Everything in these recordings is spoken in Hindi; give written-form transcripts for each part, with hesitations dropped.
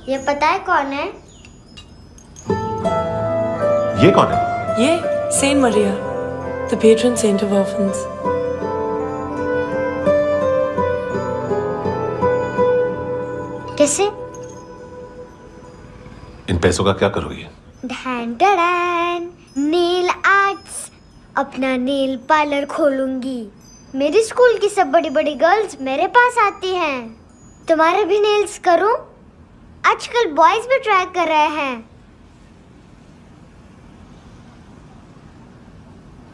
ये पता है कौन है? ये कौन है? ये Saint Maria, the patron saint of orphans. कैसे? इन पैसों का क्या करोगी? ढैन ढैन, नेल आर्ट्स, अपना नेल पार्लर खोलूंगी। मेरी स्कूल की सब बड़ी बड़ी गर्ल्स मेरे पास आती हैं। तुम्हारे भी नेल्स करूं? आजकल बॉयज भी ट्राई कर रहे हैं।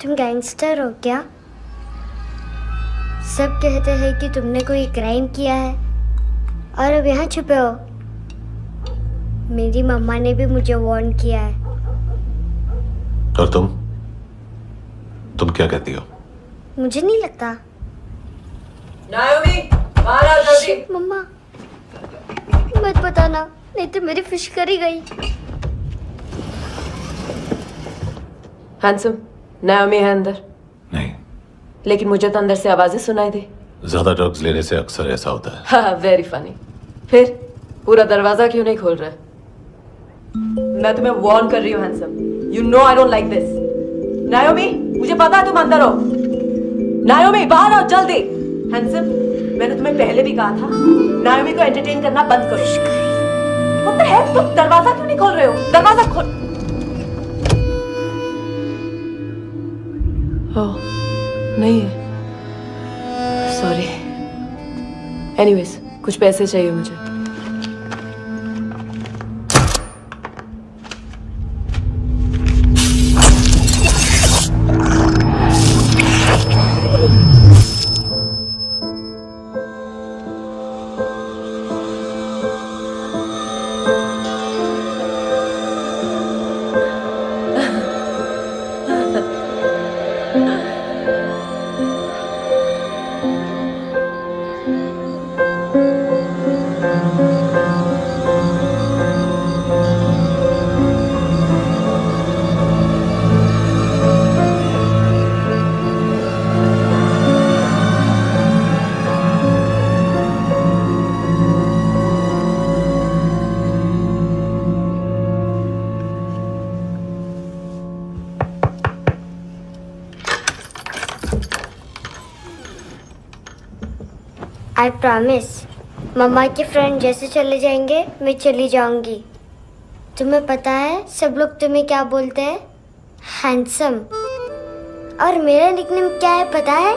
तुम गैंगस्टर हो क्या? सब कहते हैं कि तुमने कोई क्राइम किया है और अब यहाँ छुपे हो। मेरी मम्मा ने भी मुझे वार्न किया है। और तुम क्या कहती हो? मुझे नहीं लगता। नायोमी, बाहर आओ जल्दी। मम्मा, मत बताना, नहीं तो मेरी फिश करी गई। हैंडसम, नायोमी है अंदर। नहीं, लेकिन मुझे तो अंदर से आवाजें सुनाई दी। ज्यादा ड्रग्स लेने से अक्सर ऐसा होता है। हाँ, वेरी फनी। फिर पूरा दरवाजा क्यों नहीं खोल रहा? मैं तुम्हें वार्न कर रही हूँ handsome. You know I don't like this. नायोमी, मुझे पता है तुम अंदर हो। नायोमी, बाहर आओ जल्दी। हैंडसम, मैंने तुम्हें पहले भी कहा था नायोमी को एंटरटेन करना बंद करो। What the heck? तुम दरवाजा क्यों नहीं खोल रहे हो? दरवाजा खोल। ओह, नहीं है। सॉरी। एनीवेज, कुछ पैसे चाहिए मुझे। आई प्रॉमिस, मम्मा के फ्रेंड जैसे चले जाएंगे मैं चली जाऊंगी। तुम्हें पता है सब लोग तुम्हें क्या बोलते हैं? हैंडसम। और मेरा निकनेम क्या है पता है?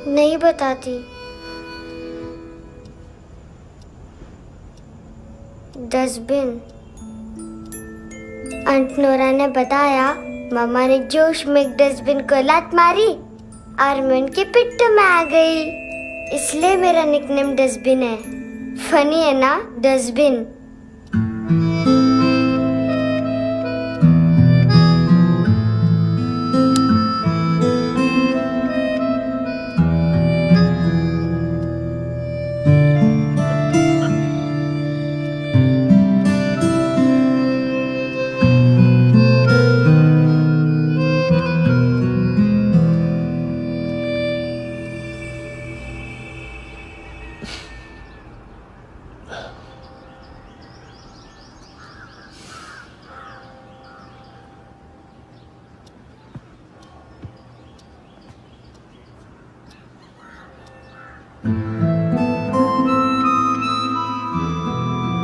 नहीं बताती। डस्टबिन। आंट नोरा ने बताया मम्मा ने जोश में एक डस्टबिन को लात मारी और मैं उनके पिट्ठू में आ गई, इसलिए मेरा निकनेम डस्टबिन है। फनी है ना, डस्टबिन।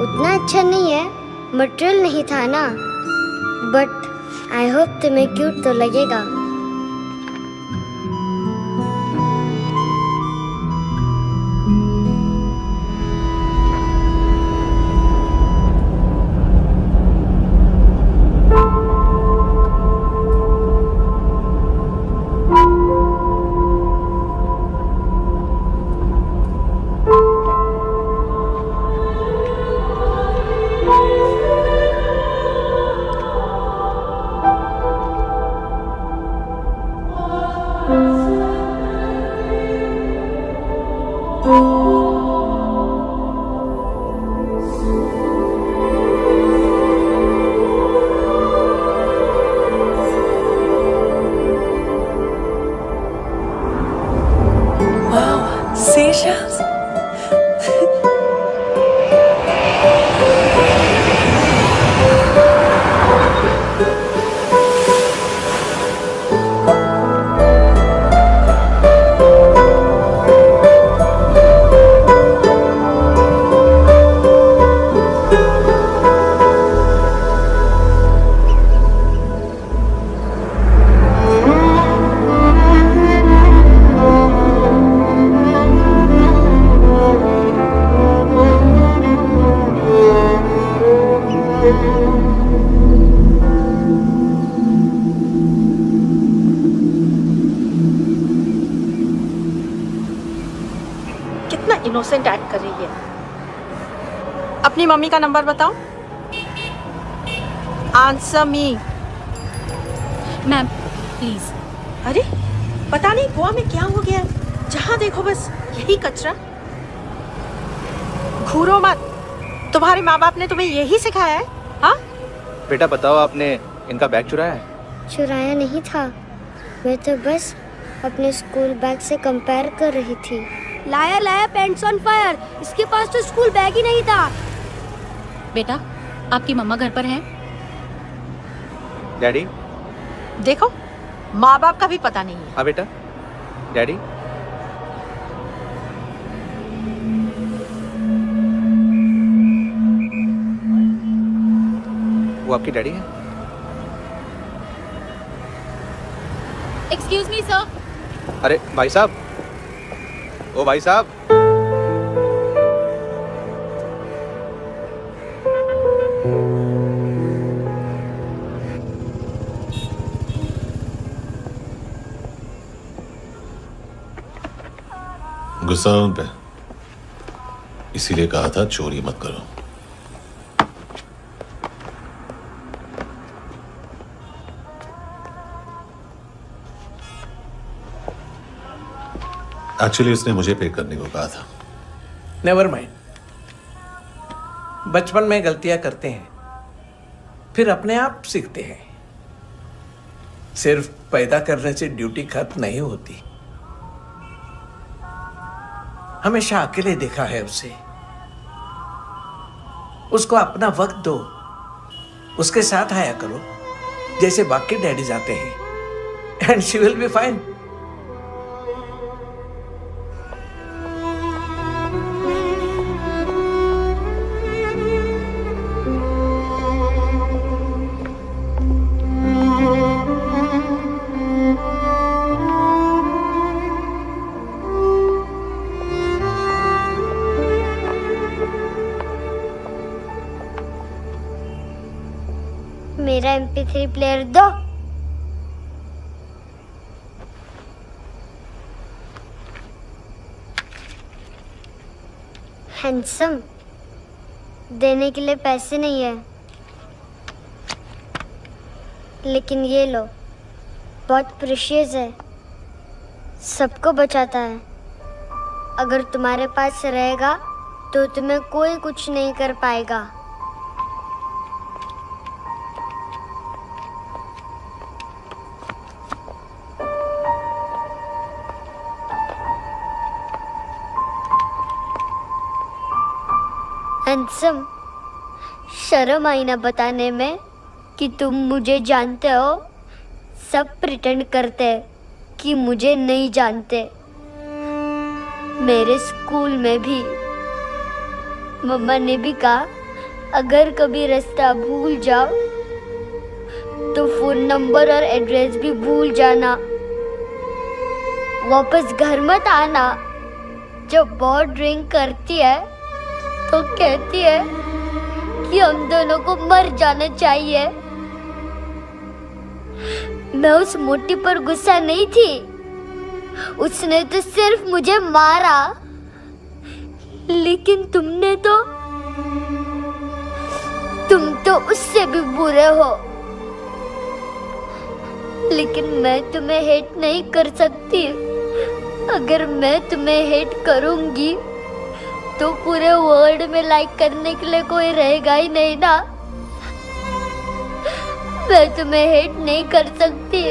उतना अच्छा नहीं है, मटेरियल नहीं था ना, बट आई होप तुम्हें क्यूट तो लगेगा। कर रही है। अपनी मम्मी का नंबर बताओ। Answer me. Ma'am please. अरे पता नहीं गोवा में क्या हो गया, जहाँ देखो बस यही कचरा। घूरो मत, तुम्हारे माँ बाप ने तुम्हें यही सिखाया है? हाँ बेटा बताओ, आपने इनका बैग चुराया है? चुराया नहीं था, मैं तो बस अपने स्कूल बैग से कंपेयर कर रही थी। लाया लाया पैंट्स ऑन फायर, इसके पास तो स्कूल बैग ही नहीं था। बेटा आपकी मम्मा घर पर हैं? डैडी? देखो, माँ बाप का भी पता नहीं है। हाँ बेटा। डैडी? वो आपकी डैडी है? Excuse me sir. अरे भाई साहब, ओ भाई साहब। गुस्सा उन पे, इसीलिए कहा था चोरी मत करो। एक्चुअली उसने मुझे पे करने को कहा था। नेवर माइंड, बचपन में गलतियां करते हैं, फिर अपने आप सीखते हैं। सिर्फ पैदा करने से ड्यूटी खत्म नहीं होती। हमेशा अकेले देखा है उसे। उसको अपना वक्त दो, उसके साथ आया करो जैसे बाकी डैडीज आते हैं, and she will be fine. मेरा MP3 प्लेयर दो। हैंडसम, देने के लिए पैसे नहीं है, लेकिन ये लो, बहुत प्रीशियस है, सबको बचाता है। अगर तुम्हारे पास रहेगा तो तुम्हें कोई कुछ नहीं कर पाएगा। हैंडसम, शर्म आई ना बताने में कि तुम मुझे जानते हो। सब प्रिटेंड करते कि मुझे नहीं जानते। मेरे स्कूल में भी मम्मा ने भी कहा, अगर कभी रास्ता भूल जाओ तो फोन नंबर और एड्रेस भी भूल जाना। वापस घर मत आना। जब बहुत ड्रिंक करती है तो कहती है कि हम दोनों को मर जाना चाहिए। मैं उस मोटी पर गुस्सा नहीं थी, उसने तो सिर्फ मुझे मारा। लेकिन तुम तो उससे भी बुरे हो। लेकिन मैं तुम्हें हेट नहीं कर सकती। अगर मैं तुम्हें हेट करूंगी तो पूरे वर्ल्ड में लाइक करने के लिए कोई रहेगा ही नहीं ना। मैं तुम्हें हेट नहीं कर सकती।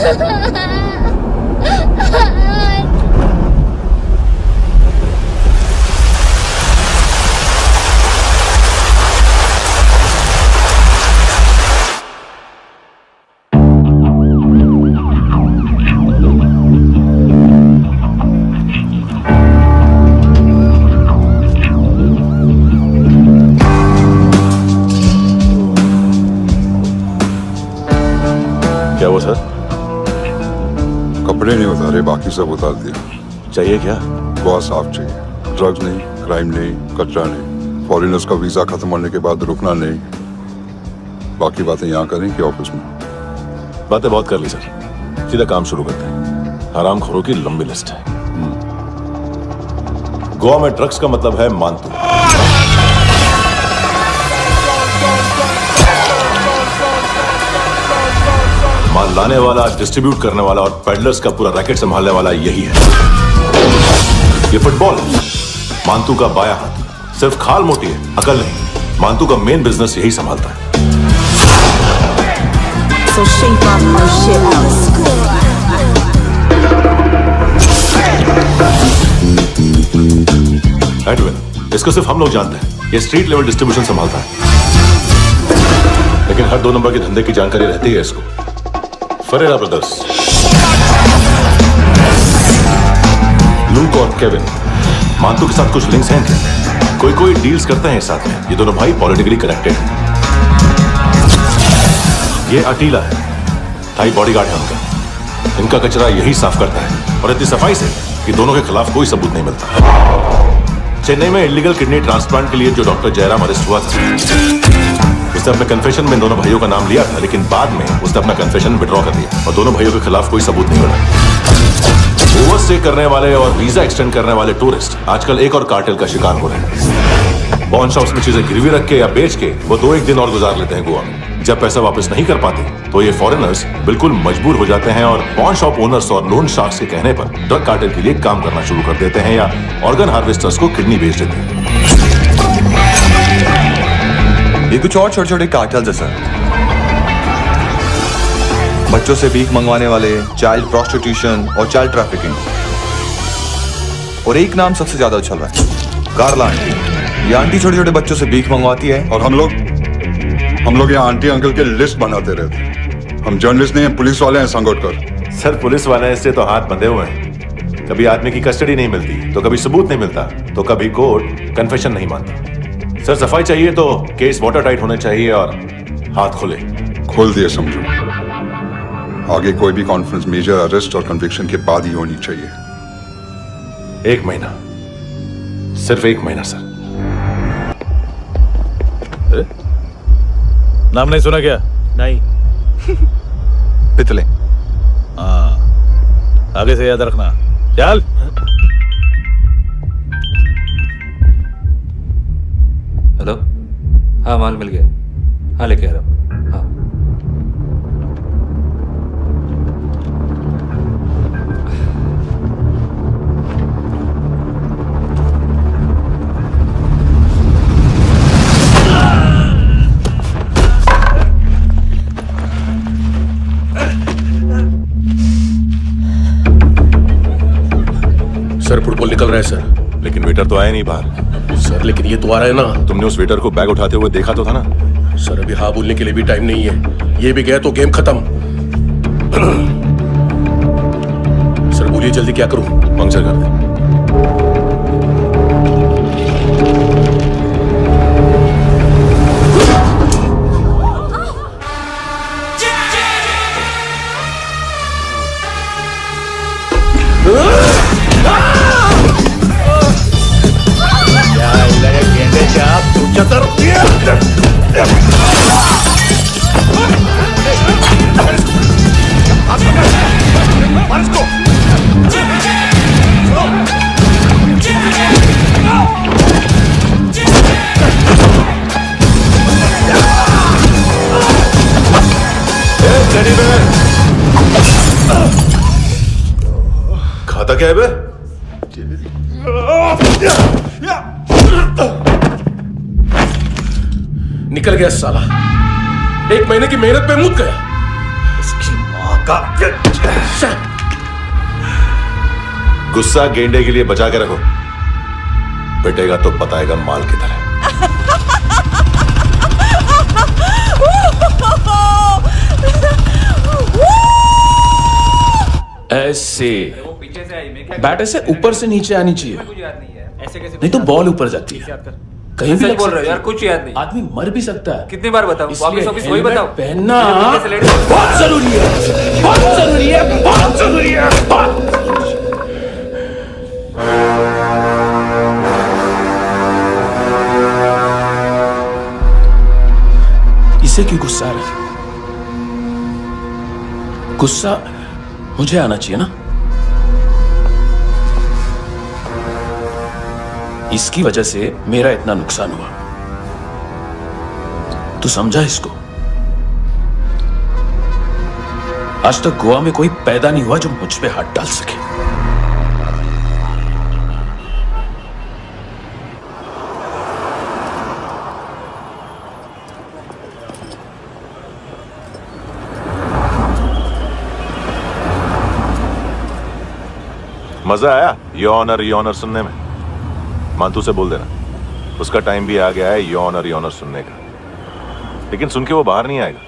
क्या हुआ सर? कपड़े नहीं उतारे, बाकी सब उतार दिया। चाहिए क्या? बहुत साफ चाहिए। ड्रग्स नहीं, क्राइम नहीं, कचरा नहीं। फॉरेनर्स का वीजा खत्म होने के बाद रुकना नहीं। बाकी बातें यहाँ करें कि ऑफिस में? बातें बहुत कर ली सर, सीधा काम शुरू करते हैं। हरामखोरों की लंबी लिस्ट है। गोवा में ड्रग्स का मतलब है मानतू। माल लाने वाला, डिस्ट्रीब्यूट करने वाला और पेडलर्स का पूरा रैकेट संभालने वाला यही है। ये फुटबॉल है, मानतू का बाया हाथ। सिर्फ खाल मोटी है, अकल नहीं। मानतू का मेन बिजनेस यही संभालता है। So shape up my shit out. Edwin, इसको सिर्फ हम लोग जानते हैं। ये स्ट्रीट लेवल डिस्ट्रीब्यूशन संभालता है, लेकिन हर 2 नंबर के धंधे की जानकारी रहती है इसको। फरेरा ब्रदर्स, लूक और केविन, मानतू के साथ कुछ लिंक्स हैं क्या? कोई डील्स करते हैं साथ में। ये दोनों भाई पॉलिटिकली कनेक्टेड हैं। ये अटीला है, थाई बॉडीगार्ड है उनका। इनका कचरा यही साफ करता है, और इतनी सफाई से कि दोनों के खिलाफ कोई सबूत नहीं मिलता। चेन्नई में इलीगल किडनी ट्रांसप्लांट के लिए जो डॉक्टर जयराम अरेस्ट हुआ था, उसने अपने कन्फेशन में दोनों भाइयों का नाम लिया था, लेकिन बाद में उसने अपना कन्फेशन विड्रॉ कर दिया और दोनों भाइयों के खिलाफ कोई सबूत नहीं मिला। ओवरस्टे करने वाले और वीजा एक्सटेंड करने वाले टूरिस्ट आजकल एक और कार्टेल का शिकार हो रहे हैं। पॉन शॉप्स में चीजें गिरवी रख के या बेच के वो 2-1 दिन और गुजार लेते हैं गोवा में। जब पैसा वापस नहीं कर पाते तो ये फॉरेनर्स बिल्कुल मजबूर हो जाते हैं और पॉन शॉप ओनर्स और लोन शार्क्स के कहने पर ड्रग कार्टेल के लिए काम करना शुरू कर देते हैं या ऑर्गन हार्वेस्टर्स को किडनी बेच देते हैं। ये कुछ और छोटे छोटे कार्टेल्स है सर। बच्चों से भीख मंगवाने वाले, चाइल्ड प्रोस्टिट्यूशन और चाइल्ड ट्रैफिकिंग। और एक नाम सबसे ज्यादा उछल रहा है, कार्ला आंटी। ये आंटी छोटे छोटे बच्चों से भीख मंगवाती है। और हम लोग यहाँ आंटी अंकल के लिस्ट बनाते रहते। हम जर्नलिस्ट नहीं हैं, पुलिस वाले हैं संगोटकर। सर पुलिस वाले इससे तो हाथ बंधे हुए हैं। कभी आदमी की कस्टडी नहीं मिलती, तो कभी सबूत नहीं मिलता, तो कभी कोर्ट कन्फेशन नहीं मानता। सर सफाई चाहिए तो केस वाटर टाइट होने चाहिए और हाथ खुले। खोल दिए समझो। आगे कोई भी कॉन्फ्रेंस मेजर अरेस्ट और कन्विक्शन के बाद ही होनी चाहिए। 1 महीना, सिर्फ 1 महीना सर। नाम नहीं सुना क्या? नहीं। पितले। हाँ, आगे से याद रखना। चल। हेलो, हाँ माल मिल गया। हाँ लेके आ रहा हूँ। हाँ सर फुटबॉल निकल रहा है सर। लेकिन वेटर तो आया नहीं बाहर। सर लेकिन ये तो आ रहा है ना। तुमने उस वेटर को बैग उठाते हुए देखा तो था ना? सर अभी हाँ बोलने के लिए भी टाइम नहीं है। ये भी गया तो गेम खत्म। सर बोलिए जल्दी क्या करूं? पंक्चर कर दे। खाता क्या है बे? निकल गया साला। 1 महीने की मेहनत पे मुक गया। इसकी माँ का गुस्सा गेंडे के लिए बचा के रखो, पिटेगा तो बताएगा माल किधर है। ऐसे बैट ऐसे ऊपर से नीचे आनी चाहिए, नहीं तो बॉल ऊपर जाती है। कहीं भी बोल रहे हो यार, कुछ याद नहीं। आदमी मर भी सकता है। कितनी बार बताओ, वापस वही बताओ। पहनना बहुत जरूरी है, बहुत जरूरी है, बहुत जरूरी है। इसे क्यों गुस्सा आ रहा है? गुस्सा मुझे आना चाहिए ना। इसकी वजह से मेरा इतना नुकसान हुआ, तू समझा इसको? आज तक गोवा में कोई पैदा नहीं हुआ जो मुझ पे हाथ डाल सके। मजा आया योर ऑनर सुनने में? मांतू से बोल देना, उसका टाइम भी आ गया है योर ऑनर सुनने का। लेकिन सुन के वो बाहर नहीं आएगा,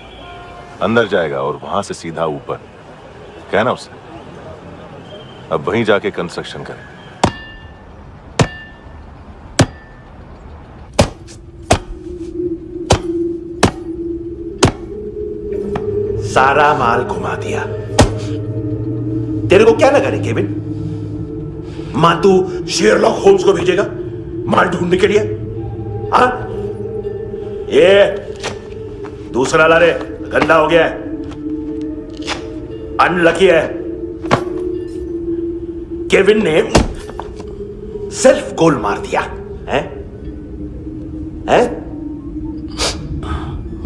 अंदर जाएगा और वहां से सीधा ऊपर। कहना उससे अब वहीं जाके कंस्ट्रक्शन करे। सारा माल घुमा दिया। तेरे को क्या लगा रे केविन? मां तू शेरलॉक होम्स को भेजेगा माल ढूंढने के लिए? हाँ, ये दूसरा ला रे, गंदा हो गया है, अनलकी है। केविन ने सेल्फ गोल मार दिया है?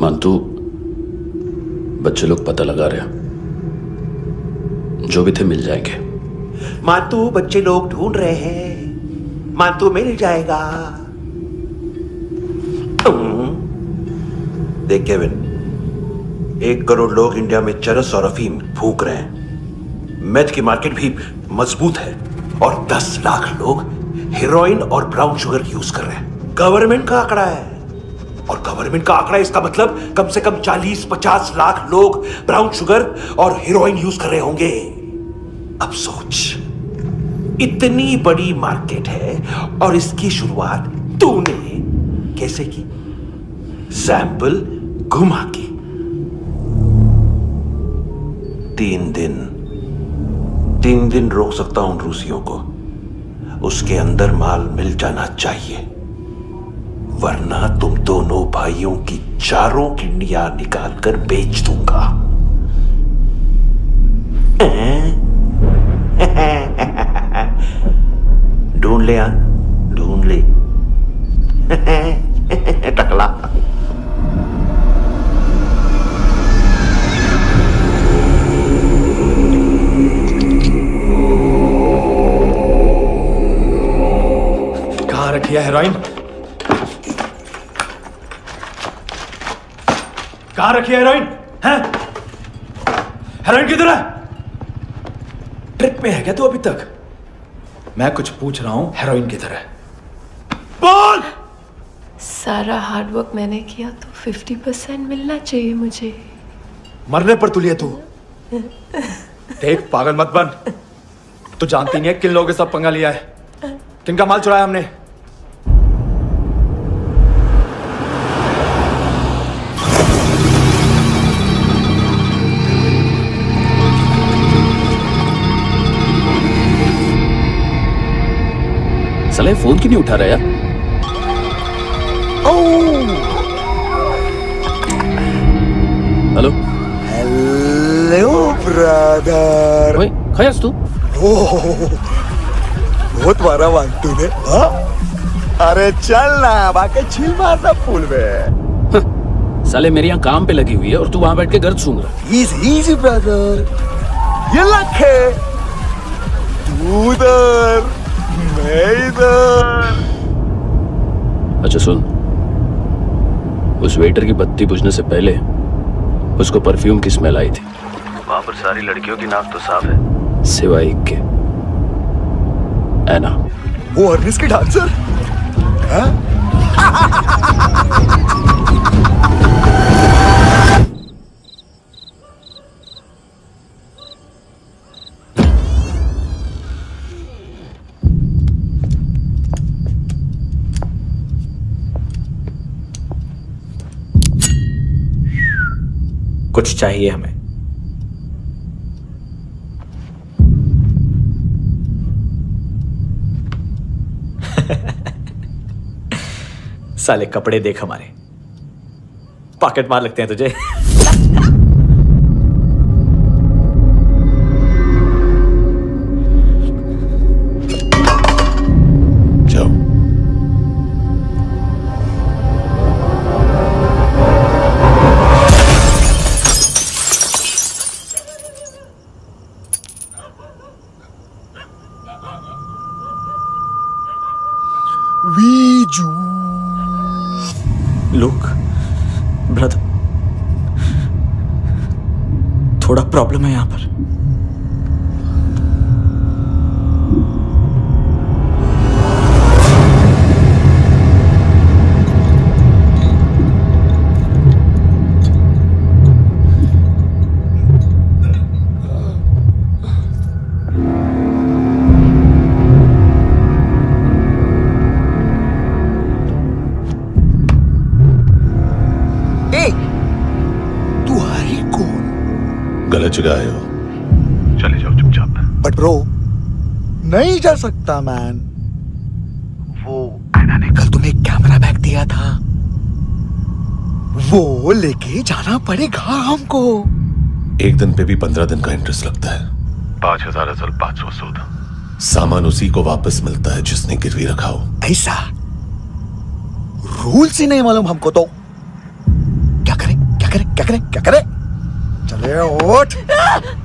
मांतू, बच्चे लोग पता लगा रहे हैं, जो भी थे मिल जाएंगे। मांतू, बच्चे लोग ढूंढ रहे हैं, मांतू मिल जाएगा। देख केविन, 1 करोड़ लोग इंडिया में चरस और अफीम फूंक रहे हैं। मेथ की मार्केट भी मजबूत है और 10 लाख लोग हेरोइन और ब्राउन शुगर यूज कर रहे हैं। गवर्नमेंट का आंकड़ा है, और गवर्नमेंट का आंकड़ा, इसका मतलब कम से कम 40-50 लाख लोग ब्राउन शुगर और हेरोइन यूज कर रहे होंगे। अब सोच, इतनी बड़ी मार्केट है और इसकी शुरुआत तूने कैसे की? सैंपल घुमा के। 3 दिन रोक सकता हूं रूसियों को, उसके अंदर माल मिल जाना चाहिए, वरना तुम दोनों भाइयों की चारों किडनियां निकालकर बेच दूंगा। ढूंढ ले, ढूंढ ले टकला। कहां रखी है हेरोइन? कहां रखी है हेरोइन? हेरोइन किधर है? ट्रिप में है क्या तू अभी तक? मैं कुछ पूछ रहा हूं, हेरोइन किधर है? बोल! सारा हार्डवर्क मैंने किया तो 50% मिलना चाहिए मुझे। मरने पर तुलिए तू। देख, पागल मत बन। तू जानती नहीं है किन लोगों के साथ पंगा लिया है, किनका माल चुराया हमने। साले फोन क्यों नहीं उठा रहा यार? Hello hello brother. ओए, खयास तू? बहुत मारा मानतू ने। हाँ? अरे चल ना, बाकी चिल मारना फूल में। साले मेरी यहाँ काम पे लगी हुई है और तू वहां बैठ के गर्द सूंघ रहा। इजी ब्रदर, ये लक है। तू उधर, मैं इधर। अच्छा सुन, उस वेटर की बत्ती बुझने से पहले उसको परफ्यूम की स्मेल आई थी। वहां पर सारी लड़कियों की नाक तो साफ है, सिवाय एक के, एना। वो अर्निस की डांसर है? कुछ चाहिए हमें। साले कपड़े देख हमारे, पॉकेट मार लगते हैं तुझे। लुक ब्रदर, थोड़ा प्रॉब्लम है यहां पर। गलत जगह आए हो, चले जाओ चुपचाप। बट ब्रो, नहीं जा सकता मैन। वो एना ने कल तुम्हें कैमरा बैग दिया था, वो लेके जाना पड़ेगा हमको। एक दिन पे भी 15 दिन का इंटरेस्ट लगता है। 5,000 असल 500 सूद। सामान उसी को वापस मिलता है जिसने गिरवी रखा हो। ऐसा रूल्स ही नहीं मालूम हमको तो। क्या करें क्या करें क्या करें क्या करें? चले उठ,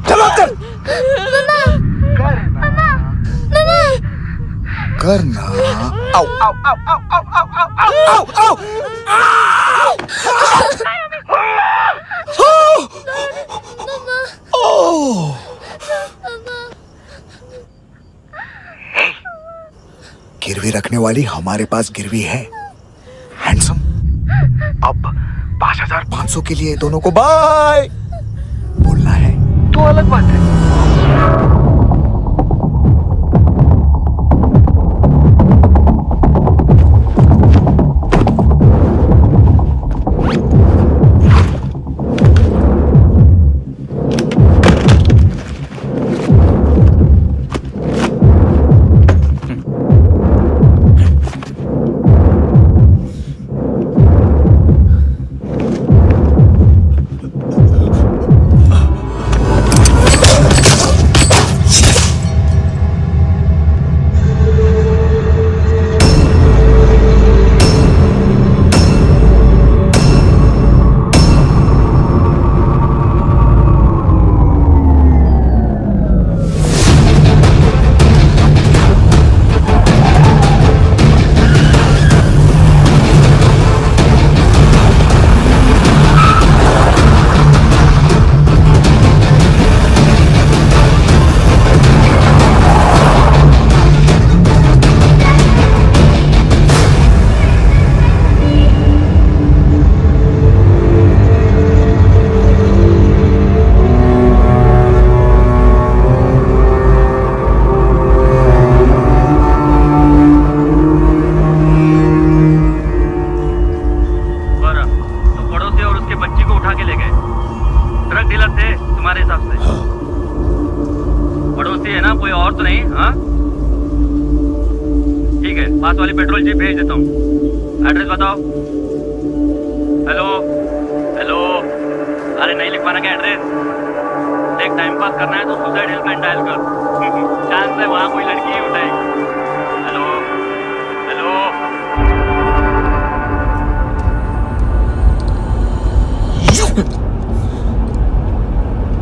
चलो चल। करना आओ आओ आओ आओ आओ आओ आओ आओ। गिरवी रखने वाली हमारे पास गिरवी है, हैंडसम। अब 5,500 के लिए दोनों को बाय बोलना है तो अलग बात है। पास वाली पेट्रोल जीप भेज देता हूँ। एड्रेस बताओ। हेलो हेलो, अरे नहीं लिख पाना क्या एड्रेस? देख टाइम पास करना है तो सुसाइड हेल्पलाइन डायल कर। चांस है वहाँ कोई लड़की ही उठाएगी। हेलो हेलो,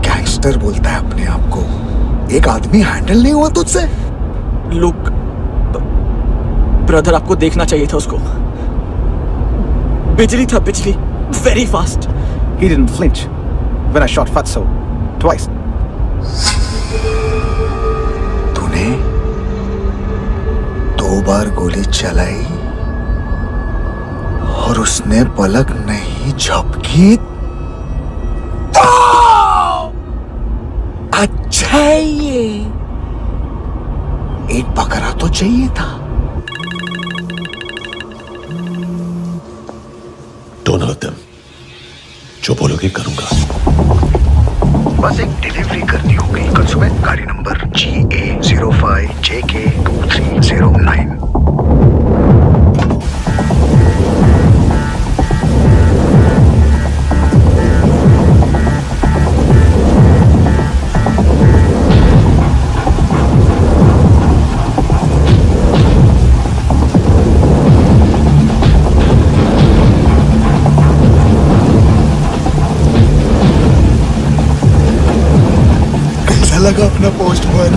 गैंगस्टर बोलता है अपने आप को। एक आदमी हैंडल नहीं हुआ तुझसे? लुक ब्रदर, आपको देखना चाहिए था उसको। बिजली था, बिजली, very fast. He didn't flinch when I shot Fatso twice. तूने 2 बार गोली चलाई और उसने पलक नहीं झपकी तो अच्छा है ये। एक बकरा तो चाहिए था। डोंट हर्ट देम, जो बोलोगे करूंगा। बस एक डिलीवरी करनी होगी कल सुबह। गाड़ी नंबर GA05JK2309। लगा अपना पोस्टमैन।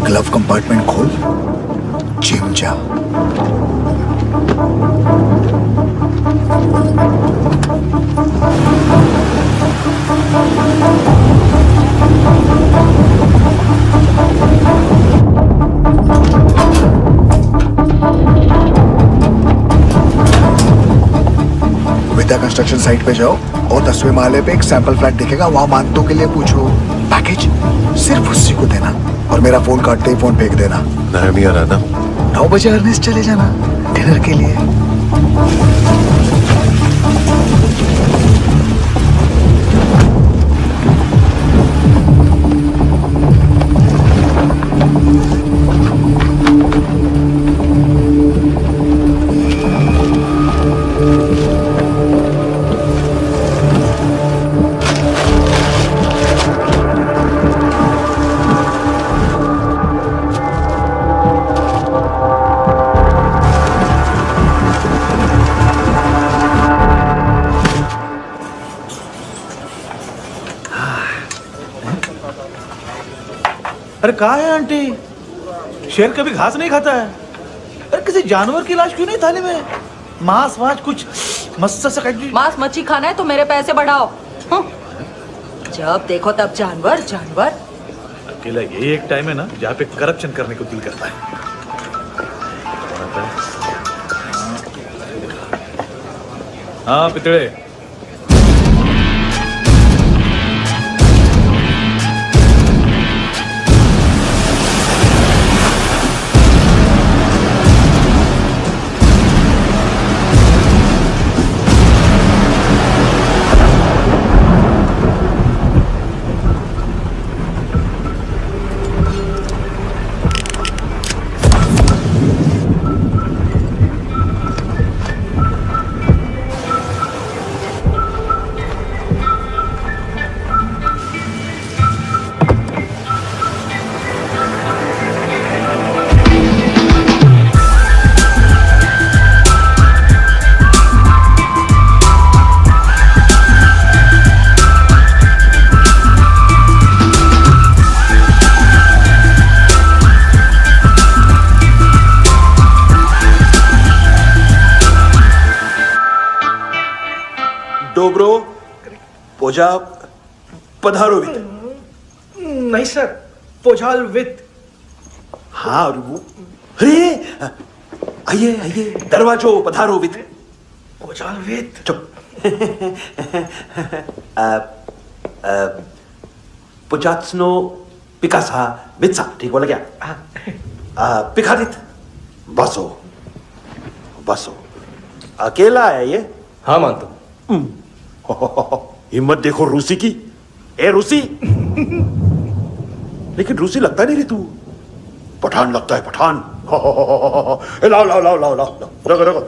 ग्लव कंपार्टमेंट खोल, जिम जा। विद्या कंस्ट्रक्शन साइट पे जाओ और 10वें माले पे एक सैंपल फ्लैट दिखेगा, वहां मानतों के लिए पूछो। पैकेज सिर्फ उसी को देना और मेरा फोन काटते ही फोन फेंक देना। नायमी आ रहा ना? 9 बजे अर्नेस्ट चले जाना डिनर के लिए। अरे कहा है आंटी, शेर कभी घास नहीं खाता है। अरे किसी जानवर की लाश क्यों नहीं थाली में? मांस वास कुछ मस्त सा मांस मच्छी खाना है तो मेरे पैसे बढ़ाओ। जब देखो तब जानवर जानवर। अकेला यही एक टाइम है ना जहाँ पे करप्शन करने को दिल करता है। हाँ पितड़े, डोब्रो पोजा पधारोवित। नहीं सर, पोजाल विथ। हाँ और वो, अरे आइए आइए, दरवाजो पधारोवित। पोजाल विथ। चुप। पुजात्सनो पिकासा बित्सा, ठीक बोला क्या? पिकादित बसो बसो। अकेला है ये? हाँ मानता हूं। हिम्मत देखो रूसी की। ए रूसी, लेकिन रूसी लगता नहीं रे तू, पठान लगता है, पठान। लाओ लाओ लाओ लाओ लाओ, रखो रखो।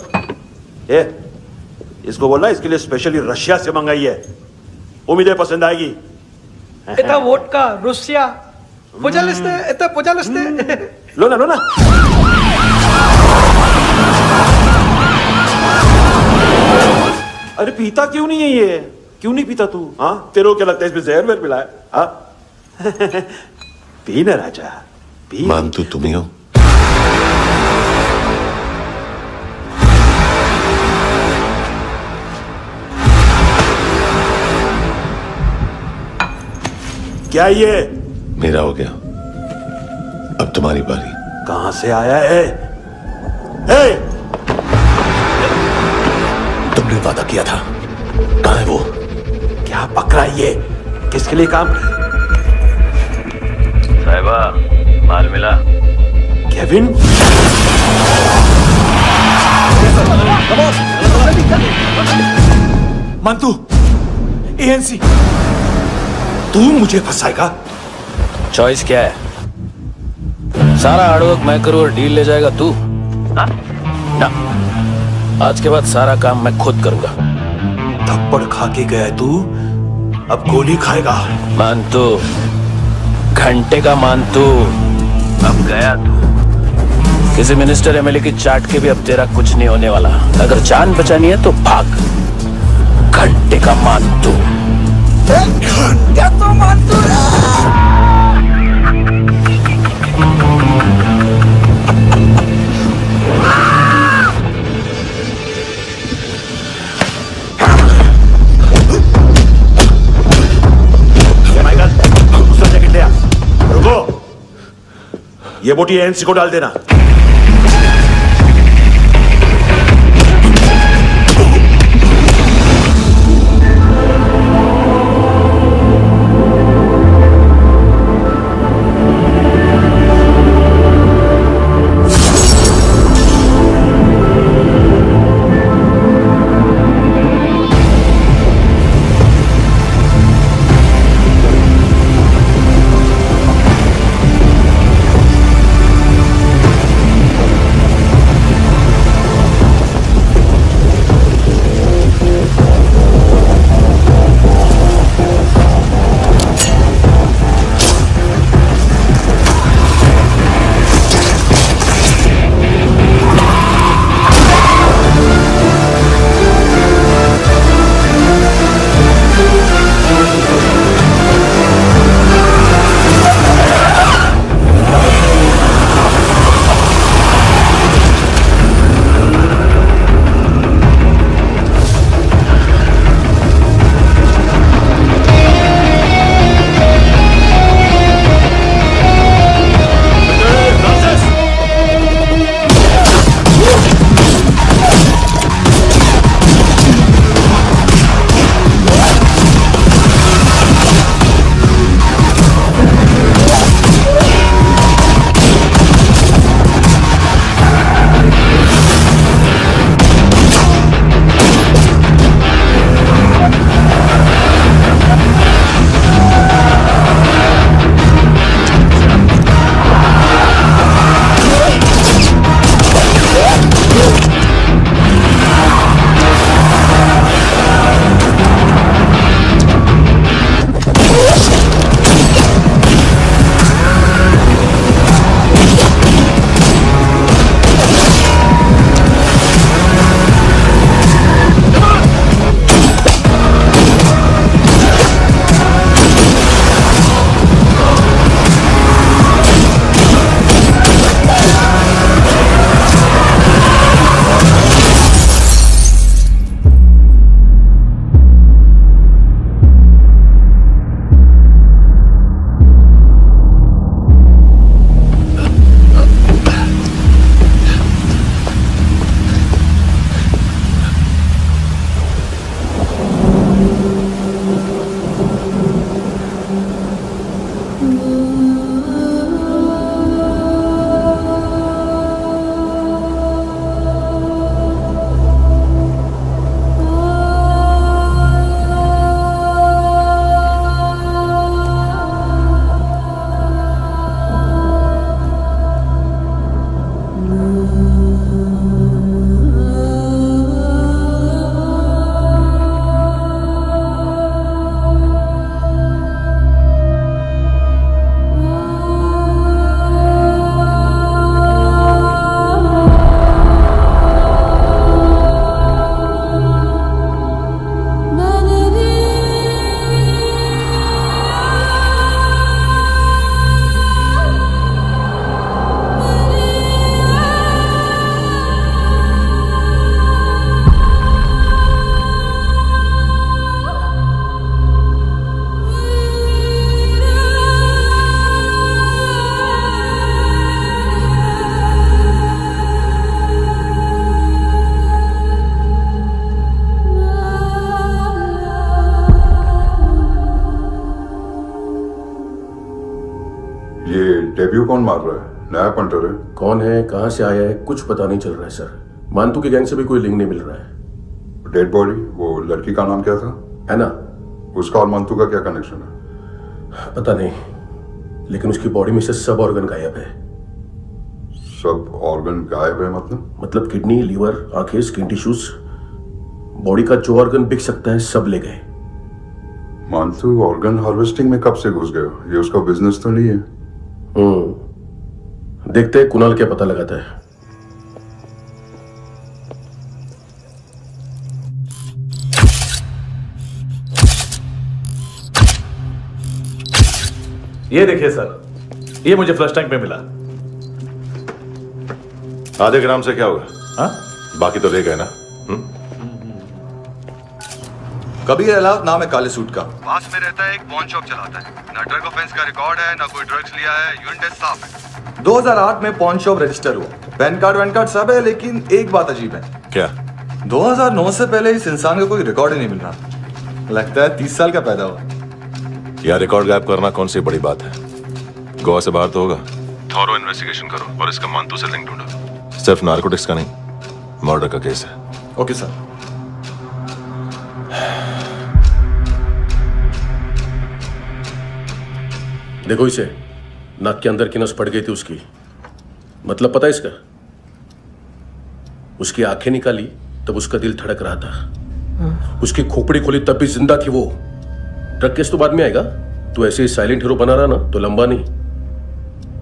ए इसको बोलना इसके लिए स्पेशली रशिया से मंगाई है, उम्मीद है पसंद आएगी। इतना वोडका रुसिया पोजालिस्ते, इतना पोजालिस्ते। लो ना लो ना। अरे पीता क्यों नहीं है ये? क्यों नहीं पीता तू? हाँ, तेरे को क्या लगता है इसमें जहर वहर मिला है? हाँ? पी ना राजा, पी। मानतू तुम ही हो। क्या ये? मेरा हो गया, अब तुम्हारी बारी। कहां से आया है? हे! तुमने वादा किया था, कहां है वो? क्या पकड़ा ये? किसके लिए काम? साहिबा, माल मिला? केविन? मंतू, एएनसी। तू मुझे फंसाएगा? चॉइस क्या है? सारा हार्डवर्क मैं करूं और डील ले जाएगा तू? ना, आज के बाद सारा काम मैं खुद करूंगा। थप्पड़ खा के गया तू, अब गोली खाएगा। मानतू, घंटे का मानतू, अब गया तू। किसी मिनिस्टर एमएलए की चाट के भी अब तेरा कुछ नहीं होने वाला। अगर जान बचानी है तो भाग। घंटे का मानतू। क्या तो मानतू दूसरा जैकेट ले आ। रुको, ये बोटी एएनसी को डाल देना। ये डेब्यू कौन मार रहा है? नया पंटर है? कौन है, कहां से आया है, कुछ पता नहीं चल रहा है सर। मानतू के गैंग से भी कोई लिंक नहीं मिल रहा है। डेड बॉडी, वो लड़की का नाम क्या था? है ना, उसका और मंतू का क्या कनेक्शन है? पता नहीं, लेकिन उसकी बॉडी में से सब ऑर्गन गायब है। सब ऑर्गन गायब है मतलब किडनी, लीवर, आंखें, स्किन टिश्यूज, बॉडी का जो ऑर्गन बिक सकता है सब ले गए। मंतू ऑर्गन हार्वेस्टिंग में कब से घुस गए? ये उसका बिजनेस तो नहीं है? देखते हैं कुणाल क्या पता लगाता है। ये देखिए सर, ये मुझे फ्लश टैंक में मिला। आधे ग्राम से क्या होगा? हाँ? बाकी तो ले गए ना। कबीर अलाउद्दीन नाम है काले सूट का, पास में रहता है, एक पॉन शॉप चलाता है। ना ड्रग ऑफेंस का रिकॉर्ड है, ना कोई ड्रग्स लिया है, यूरिन टेस्ट साफ है। 2008 में पॉन शॉप रजिस्टर हुआ, पैन कार्ड सब है, लेकिन एक बात अजीब है। क्या? 2009 से पहले इस इंसान का कोई रिकॉर्ड ही नहीं मिल रहा। लगता है 30 साल का पैदा हुआ। यार रिकॉर्ड गायब करना कौन सी बड़ी बात है? गोवा से बाहर तो होगा। थॉरो इन्वेस्टिगेशन करो और इसका मंतू से लिंक ढूंढो। सिर्फ नारकोटिक्स का नहीं, मर्डर का केस है। Okay sir. देखो इसे, नाक के अंदर की नस फट गई थी उसकी। मतलब पता है इसका? उसकी आंखें निकाली तब उसका दिल धड़क रहा था। उसकी खोपड़ी खोली तब भी जिंदा थी वो। ड्रग केस तो बाद में आएगा। तो ऐसे ही साइलेंट हीरो बना रहा ना तो लंबा नहीं,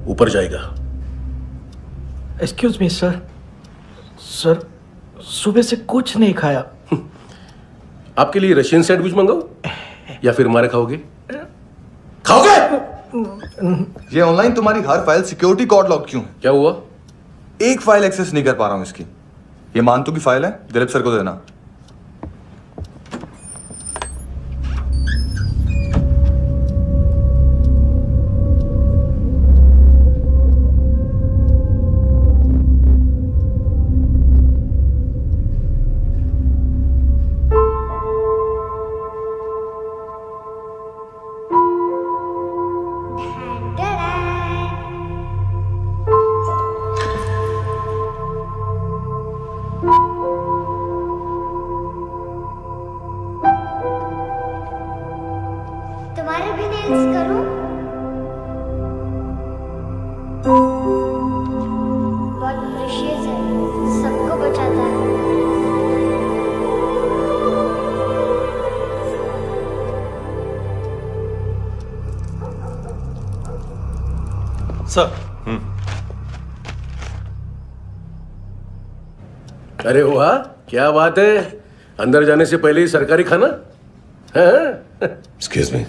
ऊपर जाएगा। एक्सक्यूज मी सर, सुबह से कुछ नहीं खाया। आपके लिए रशियन सैंडविच मंगाओ या फिर हमारे खाओगे? खाओगे? ये ऑनलाइन तुम्हारी हर फाइल सिक्योरिटी कोड लॉक क्यों है? क्या हुआ? एक फाइल एक्सेस नहीं कर पा रहा हूं इसकी। ये मानतू की फाइल है, दिलीप सर को देना। तुम्हारे भी नेल्स करूं? बहुत प्रेशियस है, सबको बचाता है। सर। अरे वाह, क्या बात है। अंदर जाने से पहले ही सरकारी खाना। एक्सक्यूज मी,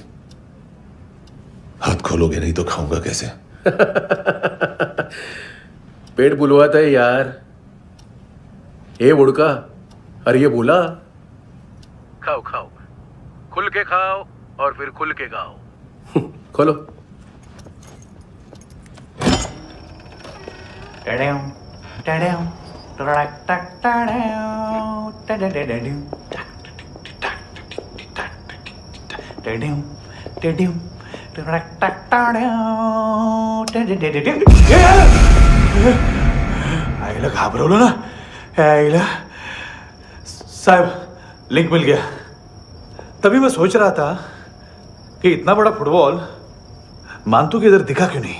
हाथ खोलोगे नहीं तो खाऊंगा कैसे? पेट बुलवाता है यार। ए बुड़का, अरे ये बोला। खाओ खाओ, खुल के खाओ और फिर खुल के गाओ। खोलो। आईला घाबरवलं ना। आईला साहब, लिंक मिल गया। तभी मैं सोच रहा था कि इतना बड़ा फुटबॉल मानतू के इधर दिखा क्यों नहीं।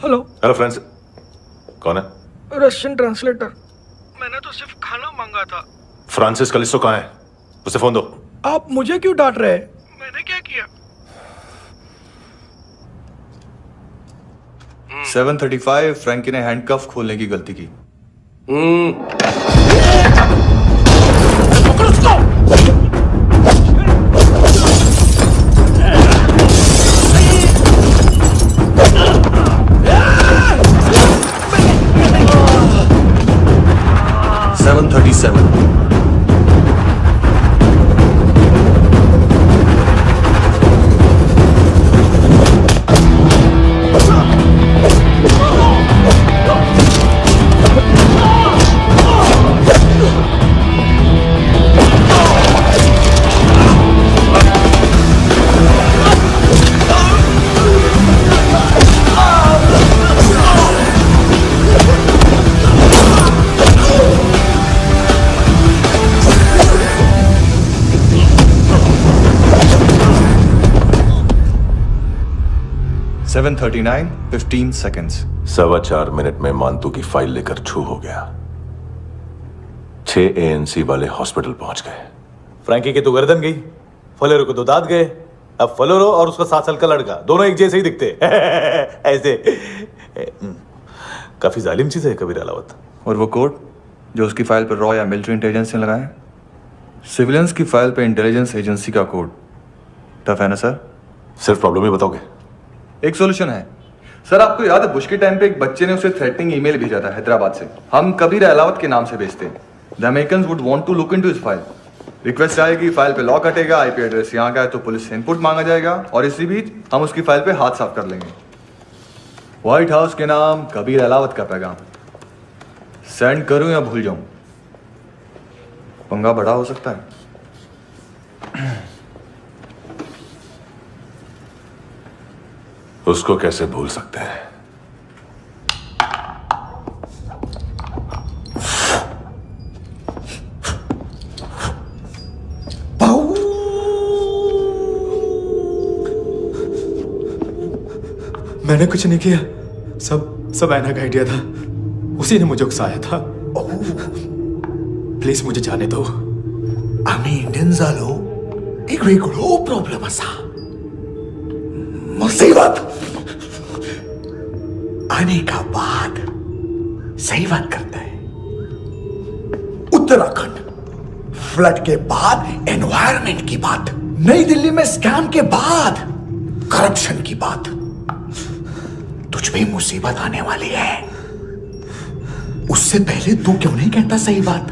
हेलो हेलो फ्रेंड्स, कौन है? Russian translator. मैंने तो सिर्फ खाना मांगा था। फ्रांसिस कलिस्टो कहाँ है? उसे फोन दो। आप मुझे क्यों डांट रहे हैं? मैंने क्या किया? 735 फ्रैंकी ने हैंडकफ खोलने की गलती की। 7:39 15 seconds. 4.25 मिनट में मानतू की फाइल लेकर छू हो गया। 6 ANC वाले हॉस्पिटल पहुंच गए। फ्रैंकी की तो गर्दन गई, फलेरो को तो दांत गए। अब फलेरो और उसका 7 साल का लड़का दोनों एक जैसे ही दिखते ऐसे। काफी जालिम चीज है कबीर अलावत। और वो कोड जो उसकी फाइल पर रॉ या मिलिट्री इंटेलिजेंस ने लगाया, सिविलियंस की फाइल पे इंटेलिजेंस एजेंसी का कोड। टफ है ना सर? सिर्फ प्रॉब्लम ही बताओगे? एक सॉल्यूशन है सर। आपको याद है बुश के टाइम पे एक बच्चे ने उसे थ्रेटनिंग ईमेल भेजा था हैदराबाद से। हम कबीर अलावत के नाम से भेजते हैं। The Americans would want to look into his file. Request आएगी, फाइल पे लॉक हटेगा, आईपी एड्रेस यहाँ का है तो पुलिस से इनपुट मांगा जाएगा और इसी बीच हम उसकी फाइल पे हाथ साफ कर लेंगे। व्हाइट हाउस के नाम कबीर अलावत का पैगाम। सेंड करूं या भूल जाऊं? पंगा बड़ा हो सकता है। उसको कैसे भूल सकते हैं? मैंने कुछ नहीं किया, सब ऐना का आइडिया था। उसी ने मुझे उकसाया था। प्लीज मुझे जाने दो। आम्ही इंडियन झालो एक वेगळो प्रॉब्लेम असा। मुसीबत आने का बाद सही बात करता है। उत्तराखंड फ्लड के बाद एनवायरनमेंट की बात, नई दिल्ली में स्कैम के बाद करप्शन की बात। तुझ पे मुसीबत आने वाली है, उससे पहले तू क्यों नहीं कहता सही बात?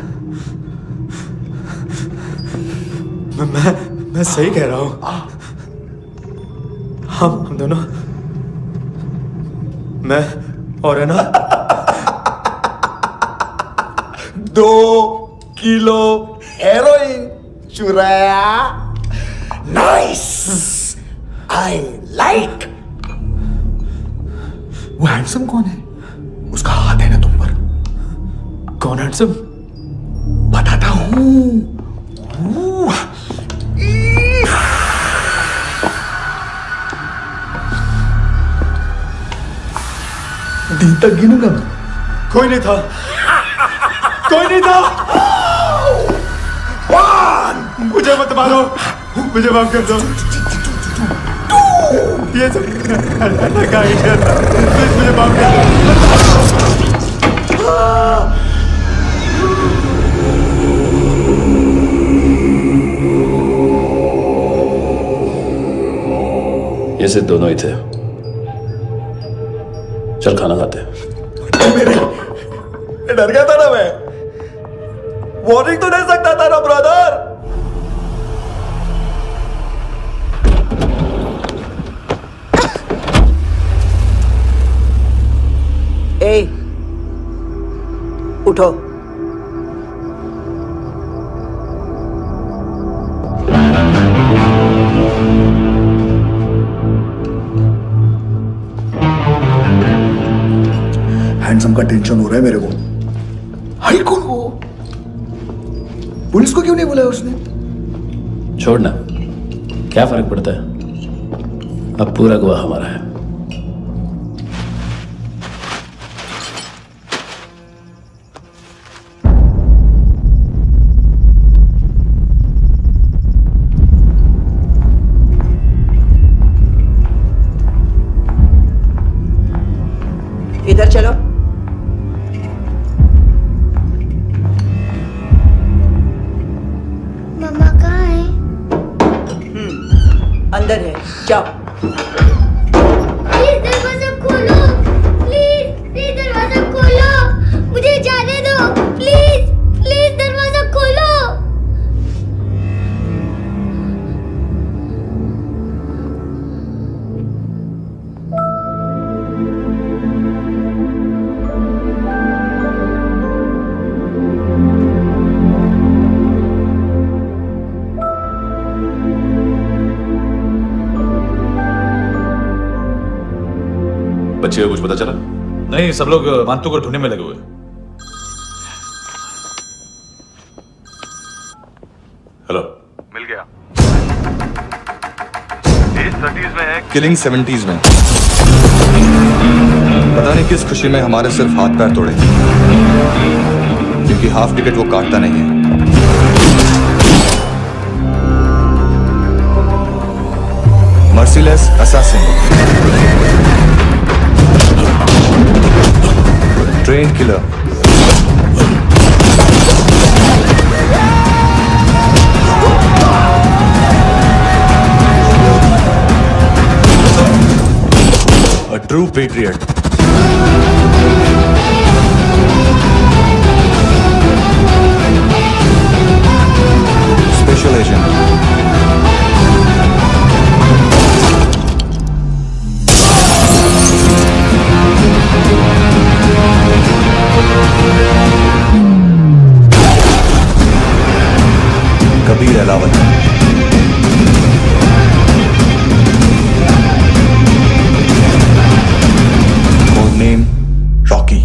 मैं सही कह रहा हूं। हम दोनों, मैं और है ना 2 किलो हेरोइन चुराया। Nice, I like. वो हैंडसम कौन है? उसका हाथ है ना तुम पर? कौन हैंडसम? बताता हूं। दिन तक गिनूंगा मैं। कोई नहीं था, कोई नहीं था। मुझे मत मारो, मुझे माफ कर दो। ये सब का आइडिया था। प्लीज मुझे माफ कर दो। ये सिर्फ दोनों ही थे। चल खाना खाते हैं। डर गया था ना मैं। वार्निंग तो दे सकता था ना ब्रदर। ए, उठो। हैंडसम का टेंशन हो रहा है मेरे को। हाई कौन वो? पुलिस को क्यों नहीं बुलाया उसने? छोड़ना, क्या फर्क पड़ता है? अब पूरा गवाह हमारा है। इधर चलो। मम्मा कहाँ है? अंदर है, जाओ। प्लीज दरवाजा खोलो, प्लीज दरवाजा खोलो, मुझे जाने दो। प्लीज दरवाजा खोलो। बच्चे को कुछ पता चला? नहीं, सब लोग मानतू को ढूंढने में लगे हुए। हेलो, मिल गया। एज 30s में है, किलिंग 70s में। पता नहीं किस खुशी में हमारे सिर्फ हाथ पैर तोड़े, क्योंकि हाफ टिकट वो काटता नहीं है। Merciless assassin, train killer, a true patriot. Special agent. Kabir Ahlawat. Name Rocky.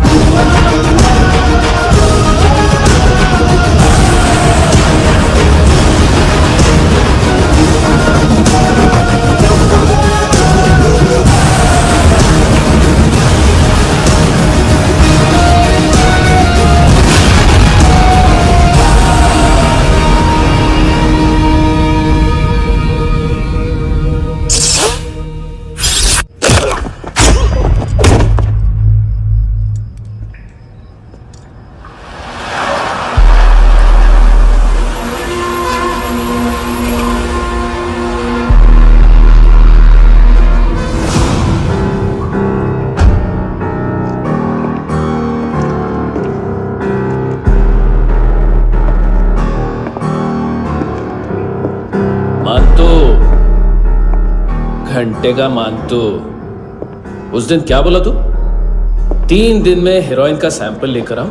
घंटे का मानतो। उस दिन क्या बोला तू? 3 दिन में हेरोइन का सैंपल लेकर आओ,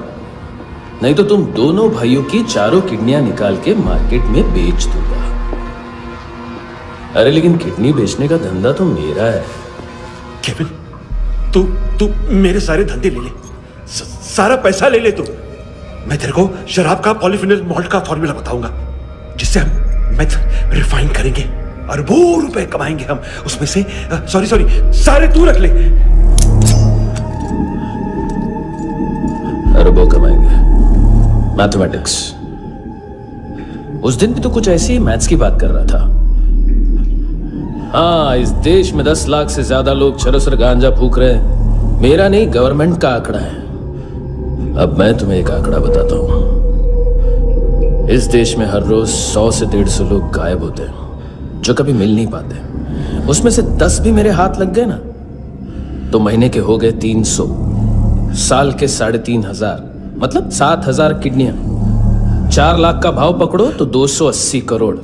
नहीं तो तुम दोनों भाइयों की चारों किडनियां निकाल के मार्केट में बेच दूंगा। अरे लेकिन किडनी बेचने का धंधा तो मेरा है। केविन, तू मेरे सारे धंधे ले ले, सारा पैसा ले ले तू। मैं तेरे को शराब का पॉलीफिनल मॉल्ट का फॉर्मूला बताऊंगा, जिससे हम मेथ रिफाइन करेंगे, अरबों रुपए कमाएंगे हम उसमें से। सॉरी सारे तू रख ले। अरबों कमाएंगे, मैथमेटिक्स। उस दिन भी तो कुछ ऐसी मैथ्स की बात कर रहा था। हाँ, इस देश में 10 लाख से ज्यादा लोग चरस और गांजा फूक रहे हैं। मेरा नहीं, गवर्नमेंट का आंकड़ा है। अब मैं तुम्हें एक आंकड़ा बताता हूं। इस देश में हर रोज 100 से 150 लोग गायब होते हैं, जो कभी मिल नहीं पाते। उसमें से 10 भी मेरे हाथ लग गए ना, तो महीने के हो गए 300, साल के 3500, मतलब 7000 किडनियां। 4 लाख का भाव पकड़ो तो 280 crore.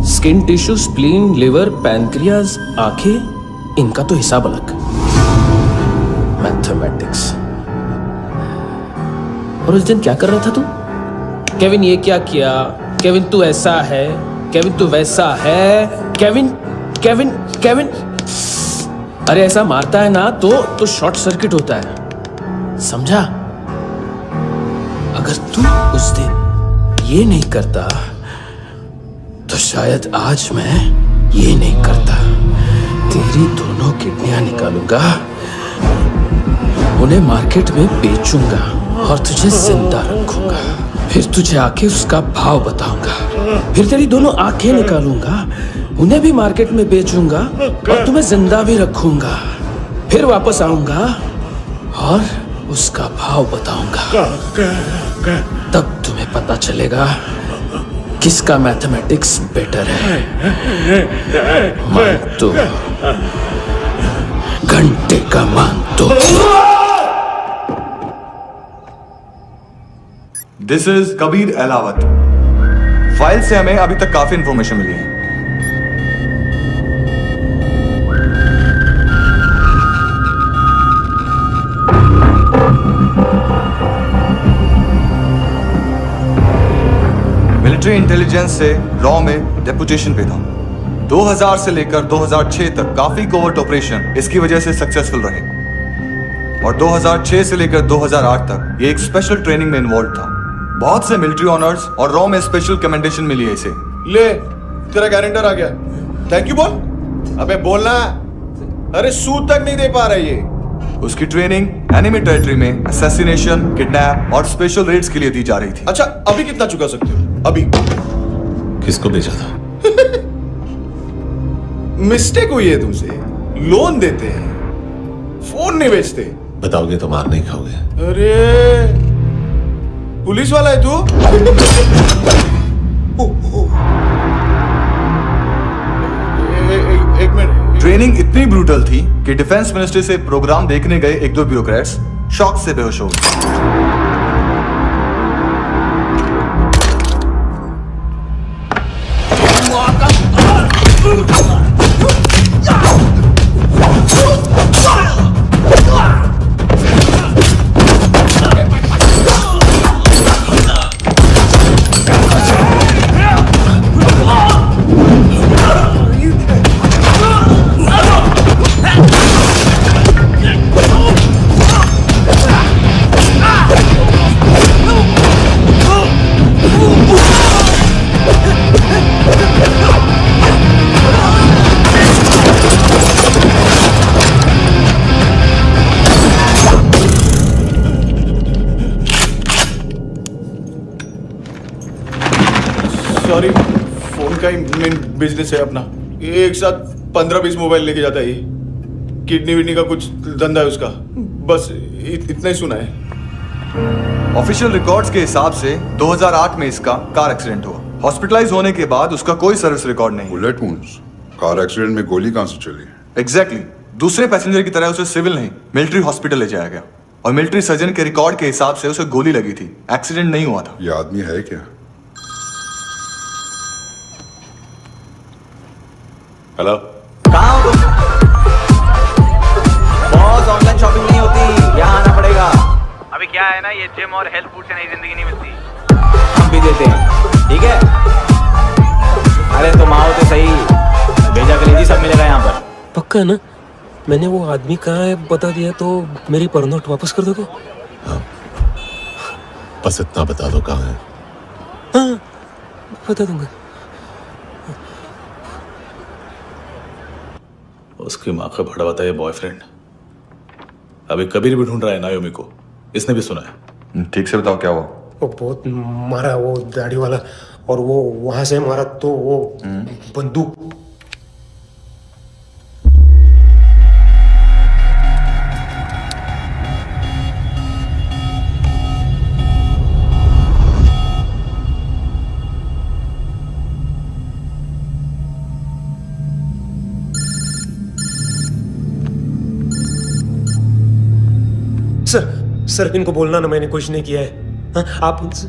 Skin tissue, spleen, liver, pancreas, आंखें, इनका तो हिसाब अलग। मैथमेटिक्स। और उस दिन क्या कर रहा था तू? केविन ये क्या किया, केविन तू ऐसा है, केविन तू वैसा है, केविन केविन केविन। अरे ऐसा मारता है ना तो शॉर्ट सर्किट होता है, समझा? अगर तू उस दिन ये नहीं करता तो शायद आज मैं ये नहीं करता। तेरी दोनों किडनियां निकालूंगा, उन्हें मार्केट में बेचूंगा और तुझे जिंदा रखूंगा। फिर तुझे आके उसका भाव बताऊंगा। फिर तेरी दोनों आंखें निकालूंगा, उन्हें भी मार्केट में बेचूंगा और तुम्हें जिंदा भी रखूंगा। फिर वापस आऊंगा और उसका भाव बताऊंगा। तब तुम्हें पता चलेगा किसका मैथमेटिक्स बेटर है। मानतो, घंटे का मानतो। This is Kabir Ahlawat. File से हमें अभी तक काफी इंफॉर्मेशन मिली है। मिलिट्री इंटेलिजेंस से लॉ में डेपुटेशन पे था। 2000 से लेकर 2006 तक काफी कोवर्ट ऑपरेशन इसकी वजह से सक्सेसफुल रहे, और 2006 से लेकर 2008 तक ये एक स्पेशल ट्रेनिंग में इन्वॉल्व था। बहुत से मिलिट्री ऑनर्स और रॉ में स्पेशल कमेंडेशन मिली है इसे। ले, तेरा गारंटर आ गया। थैंक यू बोल। अबे बोलना। अरे सूद तक नहीं दे पा रहा ये। उसकी ट्रेनिंग एनिमी टेरिटरी में असैसिनेशन, किडनैप और स्पेशल रेड्स के लिए दी जा रही थी। अच्छा, अभी कितना चुका सकते हो? अभी किसको भेजा था? मिस्टेक हुई है तुमसे। लोन देते हैं, फोन नहीं बेचते। बताओगे तो मार नहीं खाओगे। अरे पुलिस वाला है तू? एक मिनट। ट्रेनिंग इतनी ब्रूटल थी कि डिफेंस मिनिस्ट्री से प्रोग्राम देखने गए एक दो ब्यूरोक्रेट्स शॉक से बेहोश हो गए। सॉरी, फोन का ही मेन बिजनेस है अपना। एक साथ 15-20 मोबाइल लेके जाता है ये। किडनी विडनी का कुछ धंधा है उसका। बस इतना ही सुना है। ऑफिशियल रिकॉर्ड्स के हिसाब से 2008 में इसका कार एक्सीडेंट हुआ। हॉस्पिटलाइज होने के बाद उसका कोई सर्विस रिकॉर्ड नहीं। Bullet wounds. कार एक्सीडेंट में गोली कहां से चली? एग्जैक्टली। दूसरे पैसेंजर की तरह उसे सिविल नहीं, मिलिट्री हॉस्पिटल ले जाया गया और मिलिट्री सर्जन के रिकॉर्ड के हिसाब से उसे गोली लगी थी। एक्सीडेंट नहीं हुआ था। ये आदमी है क्या? हेलो, कहाँ हो तुम? बॉस, ऑनलाइन शॉपिंग नहीं होती, यहाँ आना पड़ेगा। अभी क्या है ना, ये जिम और हेल्थ फूड से नई जिंदगी नहीं मिलती। हम भी देते हैं, ठीक है? अरे तुम आओ तो सही, भेजा कलेजी सब मिलेगा यहाँ पर। पक्का ना? मैंने वो आदमी कहाँ है बता दिया तो मेरी पर नोट वापस कर दोगे? हाँ, बस इतना बता दो कहाँ है। हाँ, बता दूंगा। उसकी माँ का भड़ा बताया बॉयफ्रेंड अभी कबीर भी ढूंढ रहा है नायोमी को। इसने भी सुना है। ठीक से बताओ क्या हुआ? वो बहुत मारा, वो दाढ़ी वाला, और वो वहां से मारा तो वो बंदूक। सर इनको बोलना ना मैंने कुछ नहीं किया है। हाँ, आप उनसे।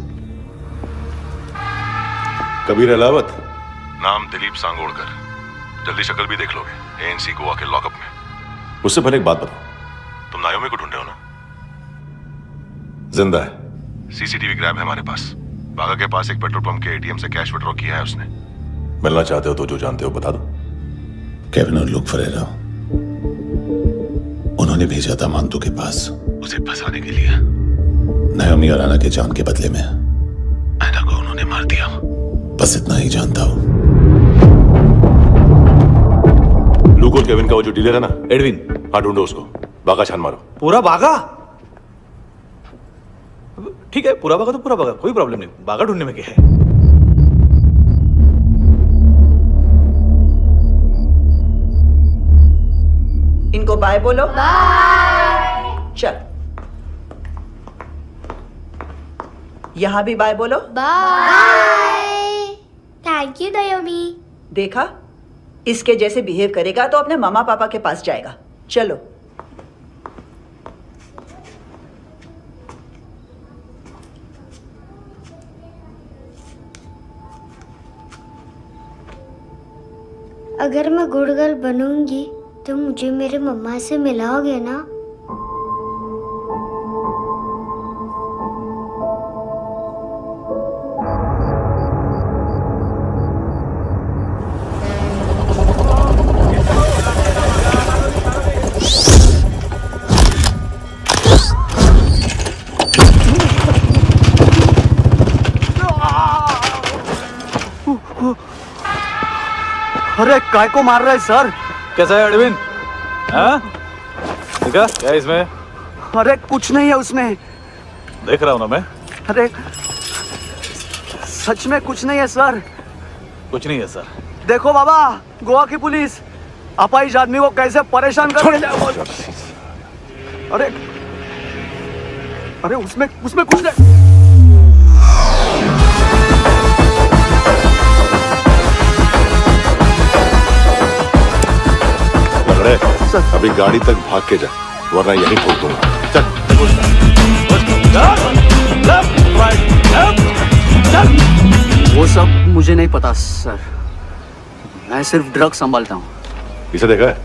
कबीर अलावत, नाम दिलीप सांगोड़कर। जल्दी शक्ल भी देख लोगे एएनसी गोवा के लॉकअप में। उससे पहले एक बात बताओ, तुम नायोमी को ढूंढ रहे हो ना? जिंदा है, सीसीटीवी ग्रैब है हमारे पास। बागा के पास एक पेट्रोल पंप के एटीएम से कैश विड्रॉ किया है उसने। मिलना चाहते हो तो जो जानते हो बता दो। केविन और लुक फरेरा, उन्होंने भेजा था मांतू के पास उसे फंसाने के लिए। नायोमी और आना के जान के बदले में आना को उन्होंने मार दिया। बस इतना ही जानता हूं। लुक और केविन का वो जो डीलर है ना, एडविन, हाँ ढूंढो उसको। बागा छान मारो। पूरा बागा? ठीक है, पूरा बागा तो पूरा बागा, कोई प्रॉब्लम नहीं। बागा ढूंढने में क्या है? इनको बाय बोलो। बाय। चल, यहां भी बाय बोलो। बाय। Thank you नायोमी। देखा, इसके जैसे बिहेव करेगा तो अपने मामा पापा के पास जाएगा। चलो। अगर मैं गुड गर्ल बनूंगी तो मुझे मेरे मम्मा से मिलाओगे ना? अरे काय को मार रहा है सर? कैसा है अरविंद? हाँ? देखा क्या है इसमें? अरे कुछ नहीं है उसमें। देख रहा हूँ ना मैं। अरे सच में कुछ नहीं है सर। कुछ नहीं है सर। देखो बाबा, गोवा की पुलिस अपाहिज आदमी को कैसे परेशान कर रही है। अरे अरे उसमें कुछ नहीं। लंगड़े, अभी गाड़ी तक भाग के जा, वरना यहीं ठोक दूंगा। चल। वो सब मुझे नहीं पता सर, मैं सिर्फ ड्रग संभालता हूँ। इसे देखा है?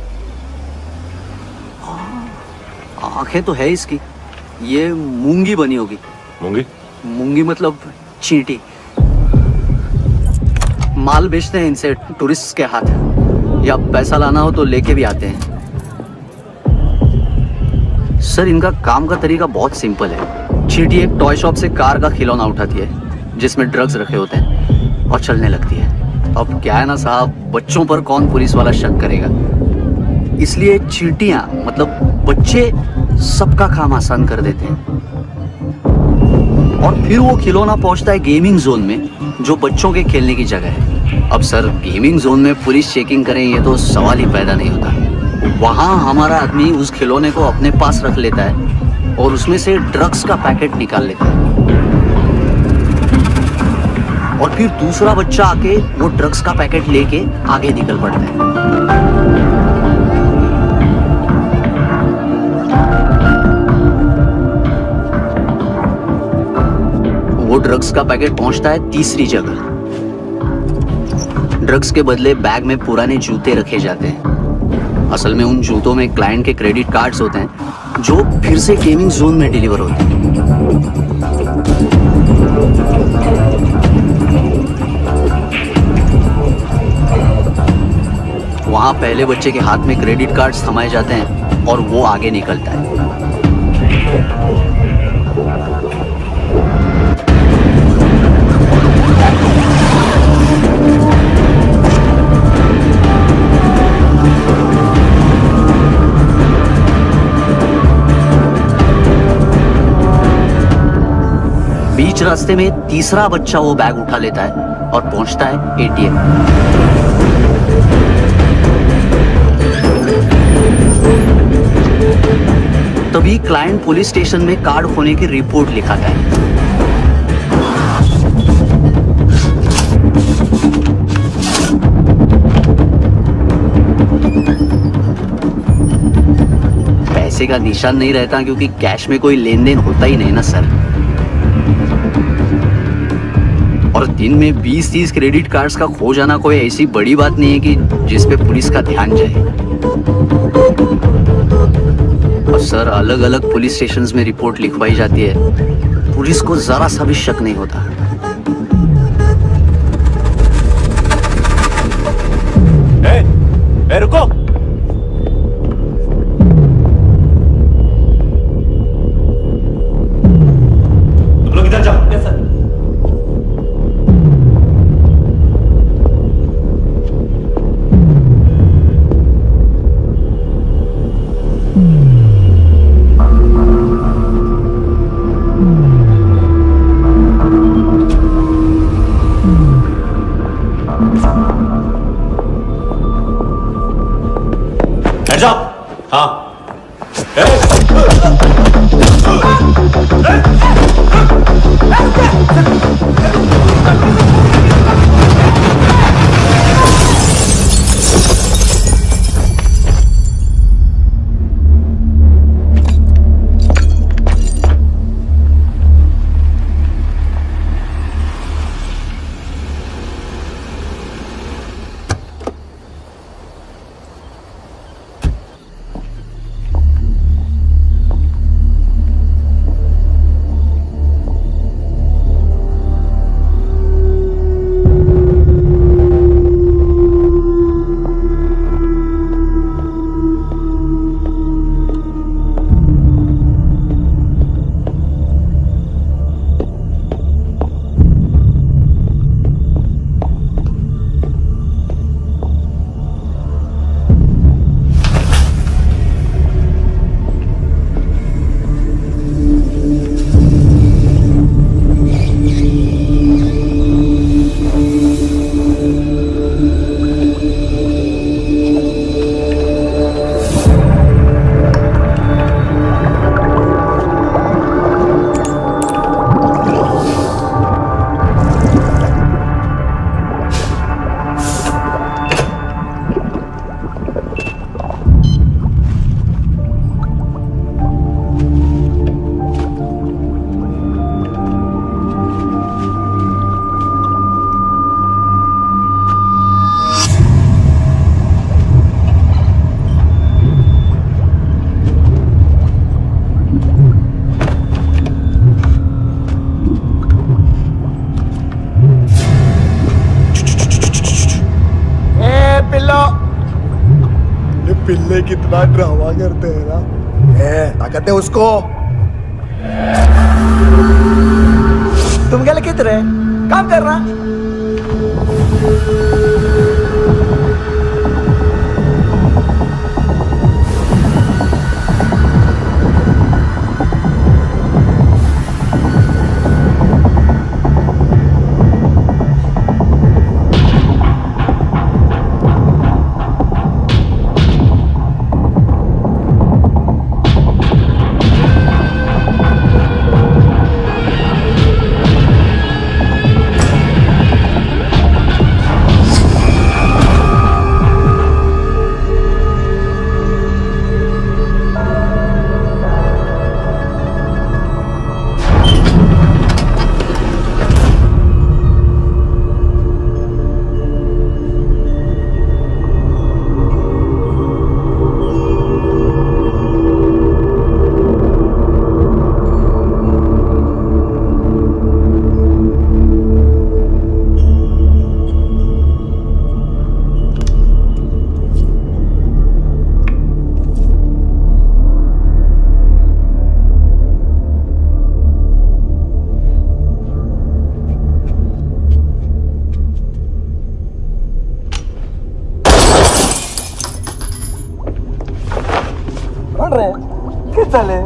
आंखें तो है इसकी, ये मूंगी बनी होगी। मूंगी? मूंगी मतलब चींटी। माल बेचते हैं इनसे टूरिस्ट के हाथ, या पैसा लाना हो तो लेके भी आते हैं। सर इनका काम का तरीका बहुत सिंपल है। चींटी एक टॉय शॉप से कार का खिलौना उठाती है जिसमें ड्रग्स रखे होते हैं और चलने लगती है। अब क्या है ना साहब, बच्चों पर कौन पुलिस वाला शक करेगा, इसलिए चींटियां मतलब बच्चे सबका काम आसान कर देते हैं। और फिर वो खिलौना पहुंचता है गेमिंग जोन में, जो बच्चों के खेलने की जगह है। अब सर गेमिंग जोन में पुलिस चेकिंग करें ये तो सवाल ही पैदा नहीं होता। वहां हमारा आदमी उस खिलौने को अपने पास रख लेता है और उसमें से ड्रग्स का पैकेट निकाल लेता है, और फिर दूसरा बच्चा आके वो ड्रग्स का पैकेट लेके आगे निकल पड़ता है। वो ड्रग्स का पैकेट पहुंचता है तीसरी जगह। ड्रग्स के बदले बैग में पुराने जूते रखे जाते हैं। असल में उन जूतों में क्लाइंट के क्रेडिट कार्ड्स होते हैं जो फिर से गेमिंग जोन में डिलीवर होते हैं। वहां पहले बच्चे के हाथ में क्रेडिट कार्ड्स थमाए जाते हैं और वो आगे निकलता है। बीच रास्ते में तीसरा बच्चा वो बैग उठा लेता है और पहुंचता है एटीएम। तभी क्लाइंट पुलिस स्टेशन में कार्ड खोने की रिपोर्ट लिखाता है। पैसे का निशान नहीं रहता क्योंकि कैश में कोई लेन देन होता ही नहीं ना सर। और दिन में 20-30 क्रेडिट कार्ड्स का खो जाना कोई ऐसी बड़ी बात नहीं है कि जिस पे पुलिस का ध्यान जाए। और सर अलग अलग पुलिस स्टेशंस में रिपोर्ट लिखवाई जाती है, पुलिस को जरा सा भी शक नहीं होता। रुको, तुम लोग इधर जाओ। Yes sir. पिल्ले कितना ड्रामा करते हैं ना। ताकत है उसको। तुम क्या लिखित रहे? काम कर रहा। चले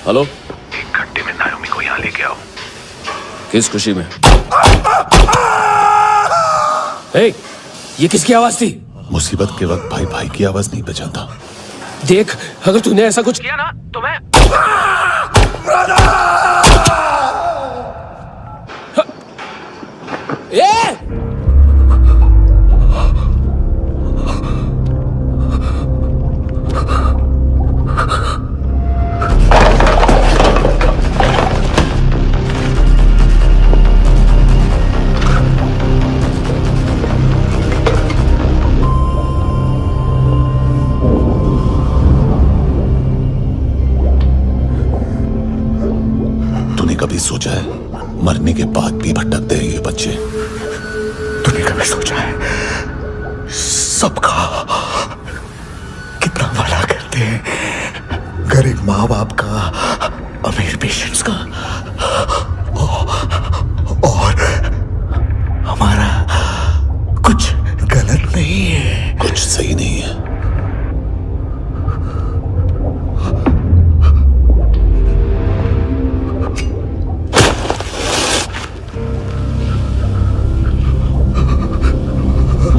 हेलो, 1 घंटे में नायोमी को यहाँ लेके आओ। किस खुशी में? हे, ये किसकी आवाज थी? मुसीबत के वक्त भाई भाई की आवाज नहीं बचाता। देख, अगर तूने ऐसा कुछ किया ना तो मैं कभी सोचा है मरने के बाद भी भटकते हैं ये बच्चे? तूने कभी सोचा है सबका कितना भला करते हैं? गरीब माँ बाप का, अमीर पेशेंट्स का, और हमारा कुछ गलत नहीं है, कुछ सही नहीं है।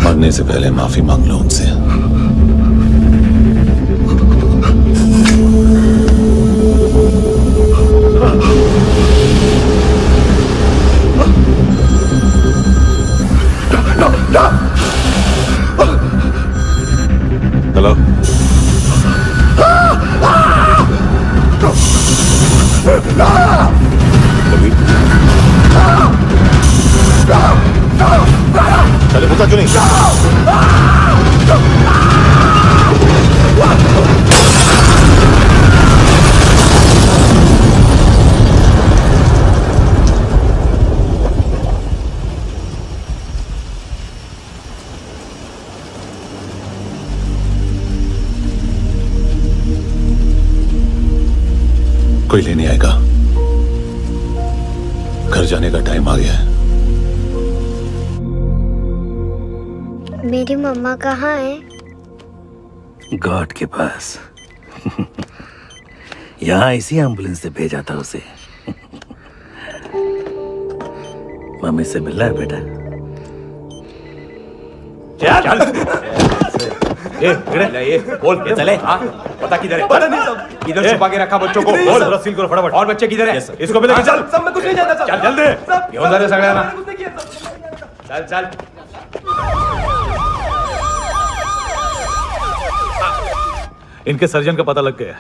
मरने से पहले माफी मांग लो उनसे। हेलो, चले पूछा क्यों नहीं? कोई लेने आएगा? घर जाने का टाइम आ गया है। मेरी मम्मा कहाँ है? गॉड के पास। यहाँ इसी एम्बुलेंस से भेजा था उसे। मम्मी से मिलना है बेटा। चल ये बोल चले। हाँ पता किधर है? पता नहीं सब इधर छुपा के रखा बच्चों को। बोल पूरा सील करो फटाफट। और बच्चे किधर है? इसको भी लेके चल। सब में कुछ नहीं जानता। चल जल्दी घेऊन जा रे सगळ्यांना। चल चल। इनके सर्जन का पता लग गया।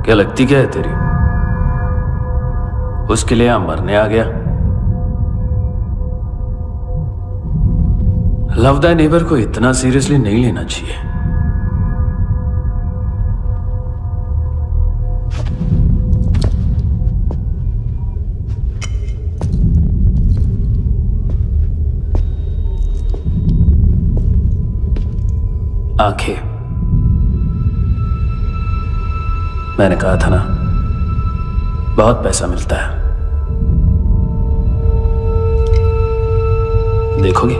क्या लगती क्या है तेरी? उसके लिए यहां मरने आ गया? लव द नेबर को इतना सीरियसली नहीं लेना चाहिए। आंखें, मैंने कहा था ना, बहुत पैसा मिलता है। देखोगे?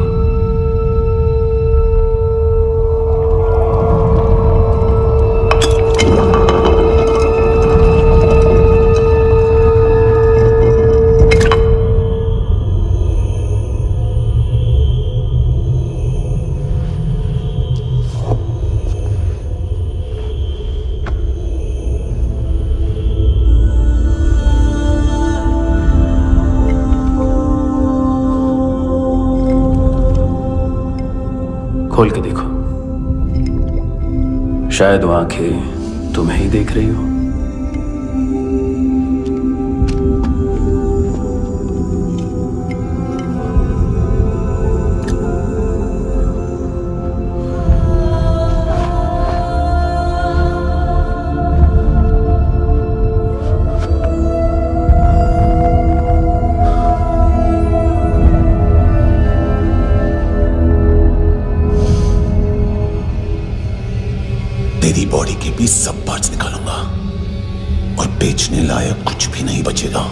खोल के देखो, शायद वो आंखें तुम्हें ही देख रही हो। तेरी बॉडी के भी सब पार्ट्स निकालूंगा और बेचने लायक कुछ भी नहीं बचेगा।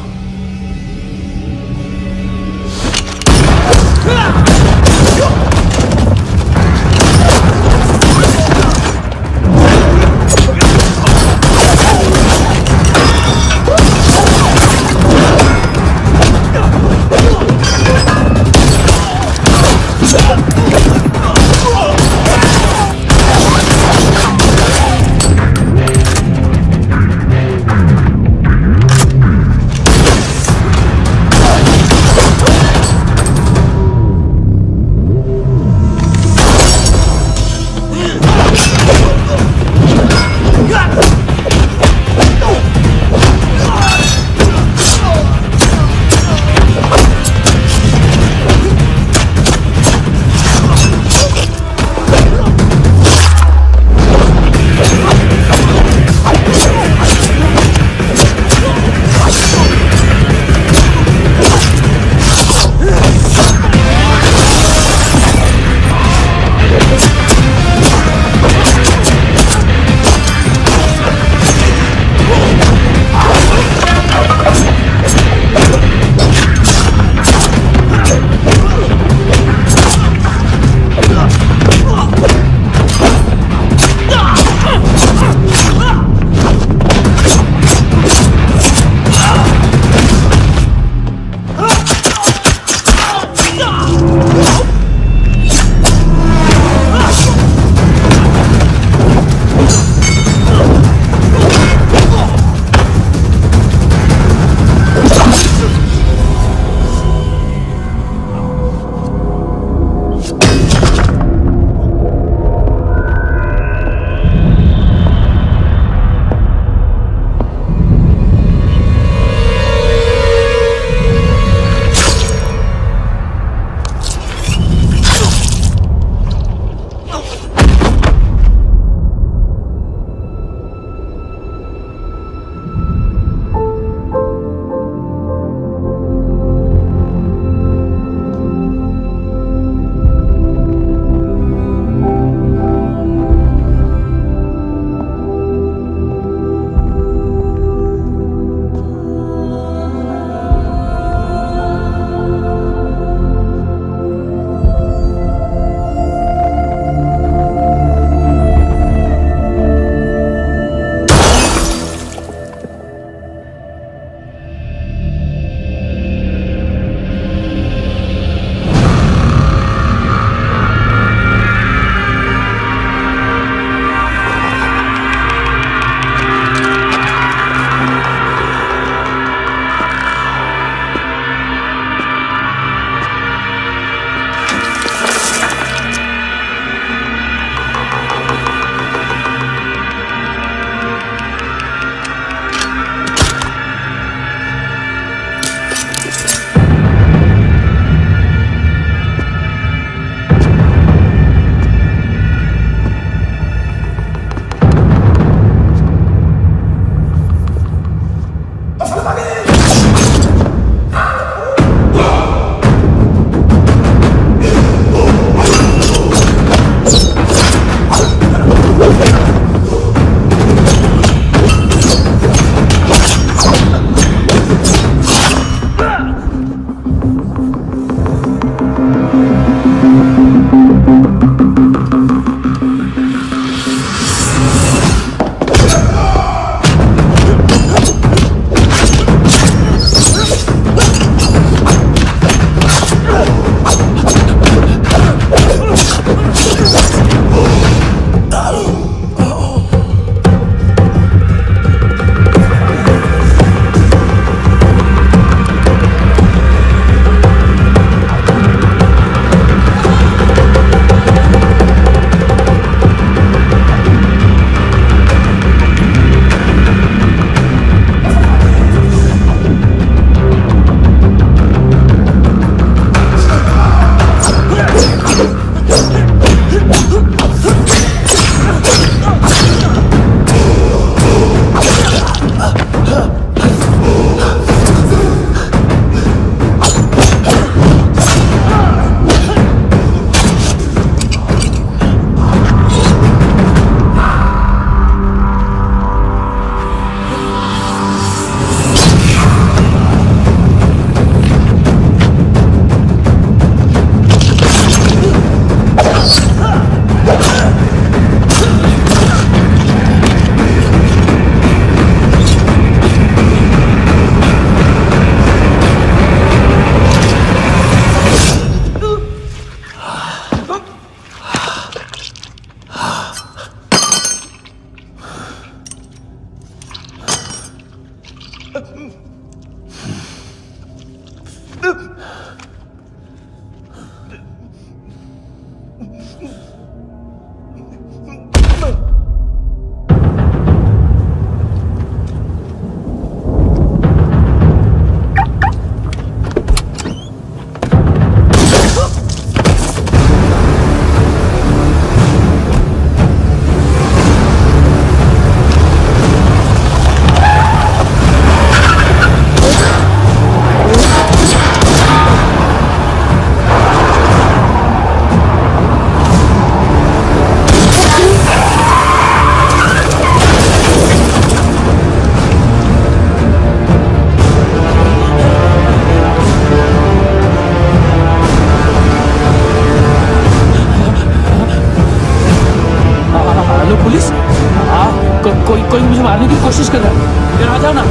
कोशिश कर रहा है। इधर आ जाओ ना।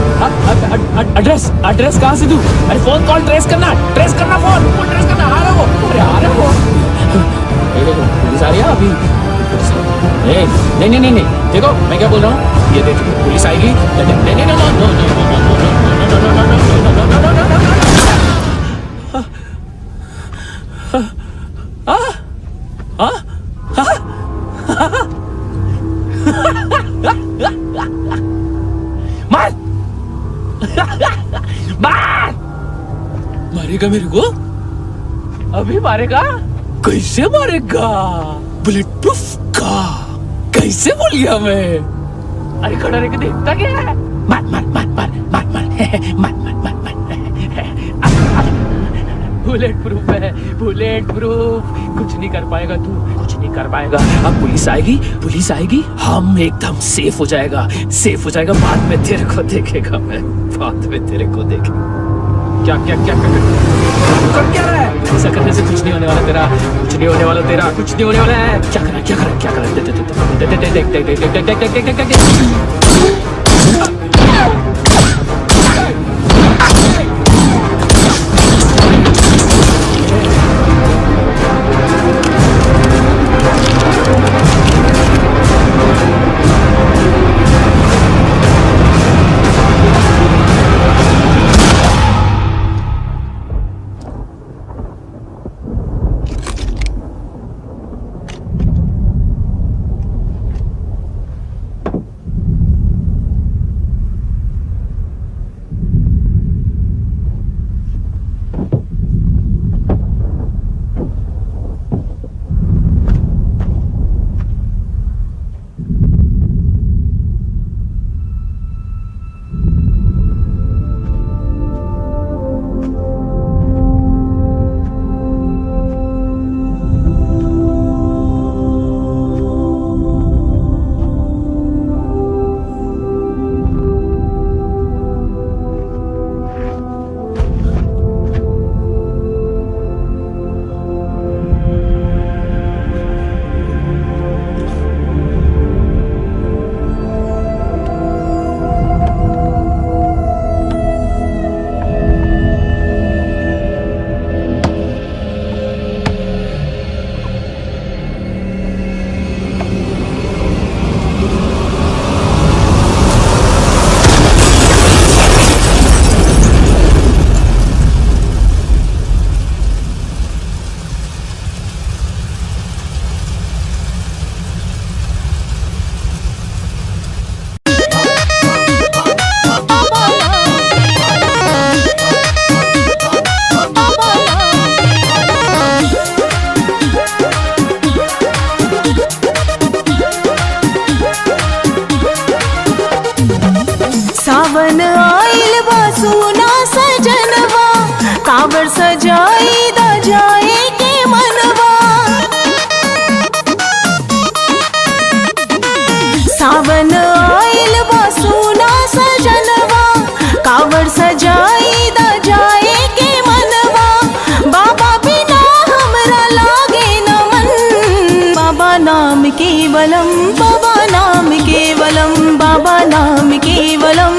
एड्रेस कहाँ से दूं? अरे फोन कॉल ट्रेस करना फोन ट्रेस करना। आ रहा वो, अरे आ रहा वो। पुलिस आ रही है अभी। नहीं देखो मैं क्या बोल रहा हूँ, ये देख पुलिस आएगी। मारेगा मेरे को? अभी मारेगा? कैसे मारेगा? बुलेट प्रूफ का कैसे बोल गया मैं? अरे खड़ा रह के देखता क्या है? मार बुलेट प्रूफ है, बुलेट प्रूफ। कुछ नहीं कर पाएगा तू, कुछ नहीं कर पाएगा। अब पुलिस आएगी, हम एकदम सेफ हो जाएगा। बाद में तेरे को देखेगा मैं, बाद में तेरे को देखेगा। क्या कर क्या रहा है? ऐसा करने से कुछ नहीं होने वाला तेरा, कुछ नहीं होने वाला है। क्या कर देख। सावन आइल बा सुना सजनवा, कांवर सजाई दा जाए के मनवा। सावन आइल बा सुना सजनवा, कांवर सजाई दा जाए के मनवा। बाबा बिना हमरा लागे न मन, बाबा नाम केवलम, बाबा नाम केवलम, बाबा नाम केवलम।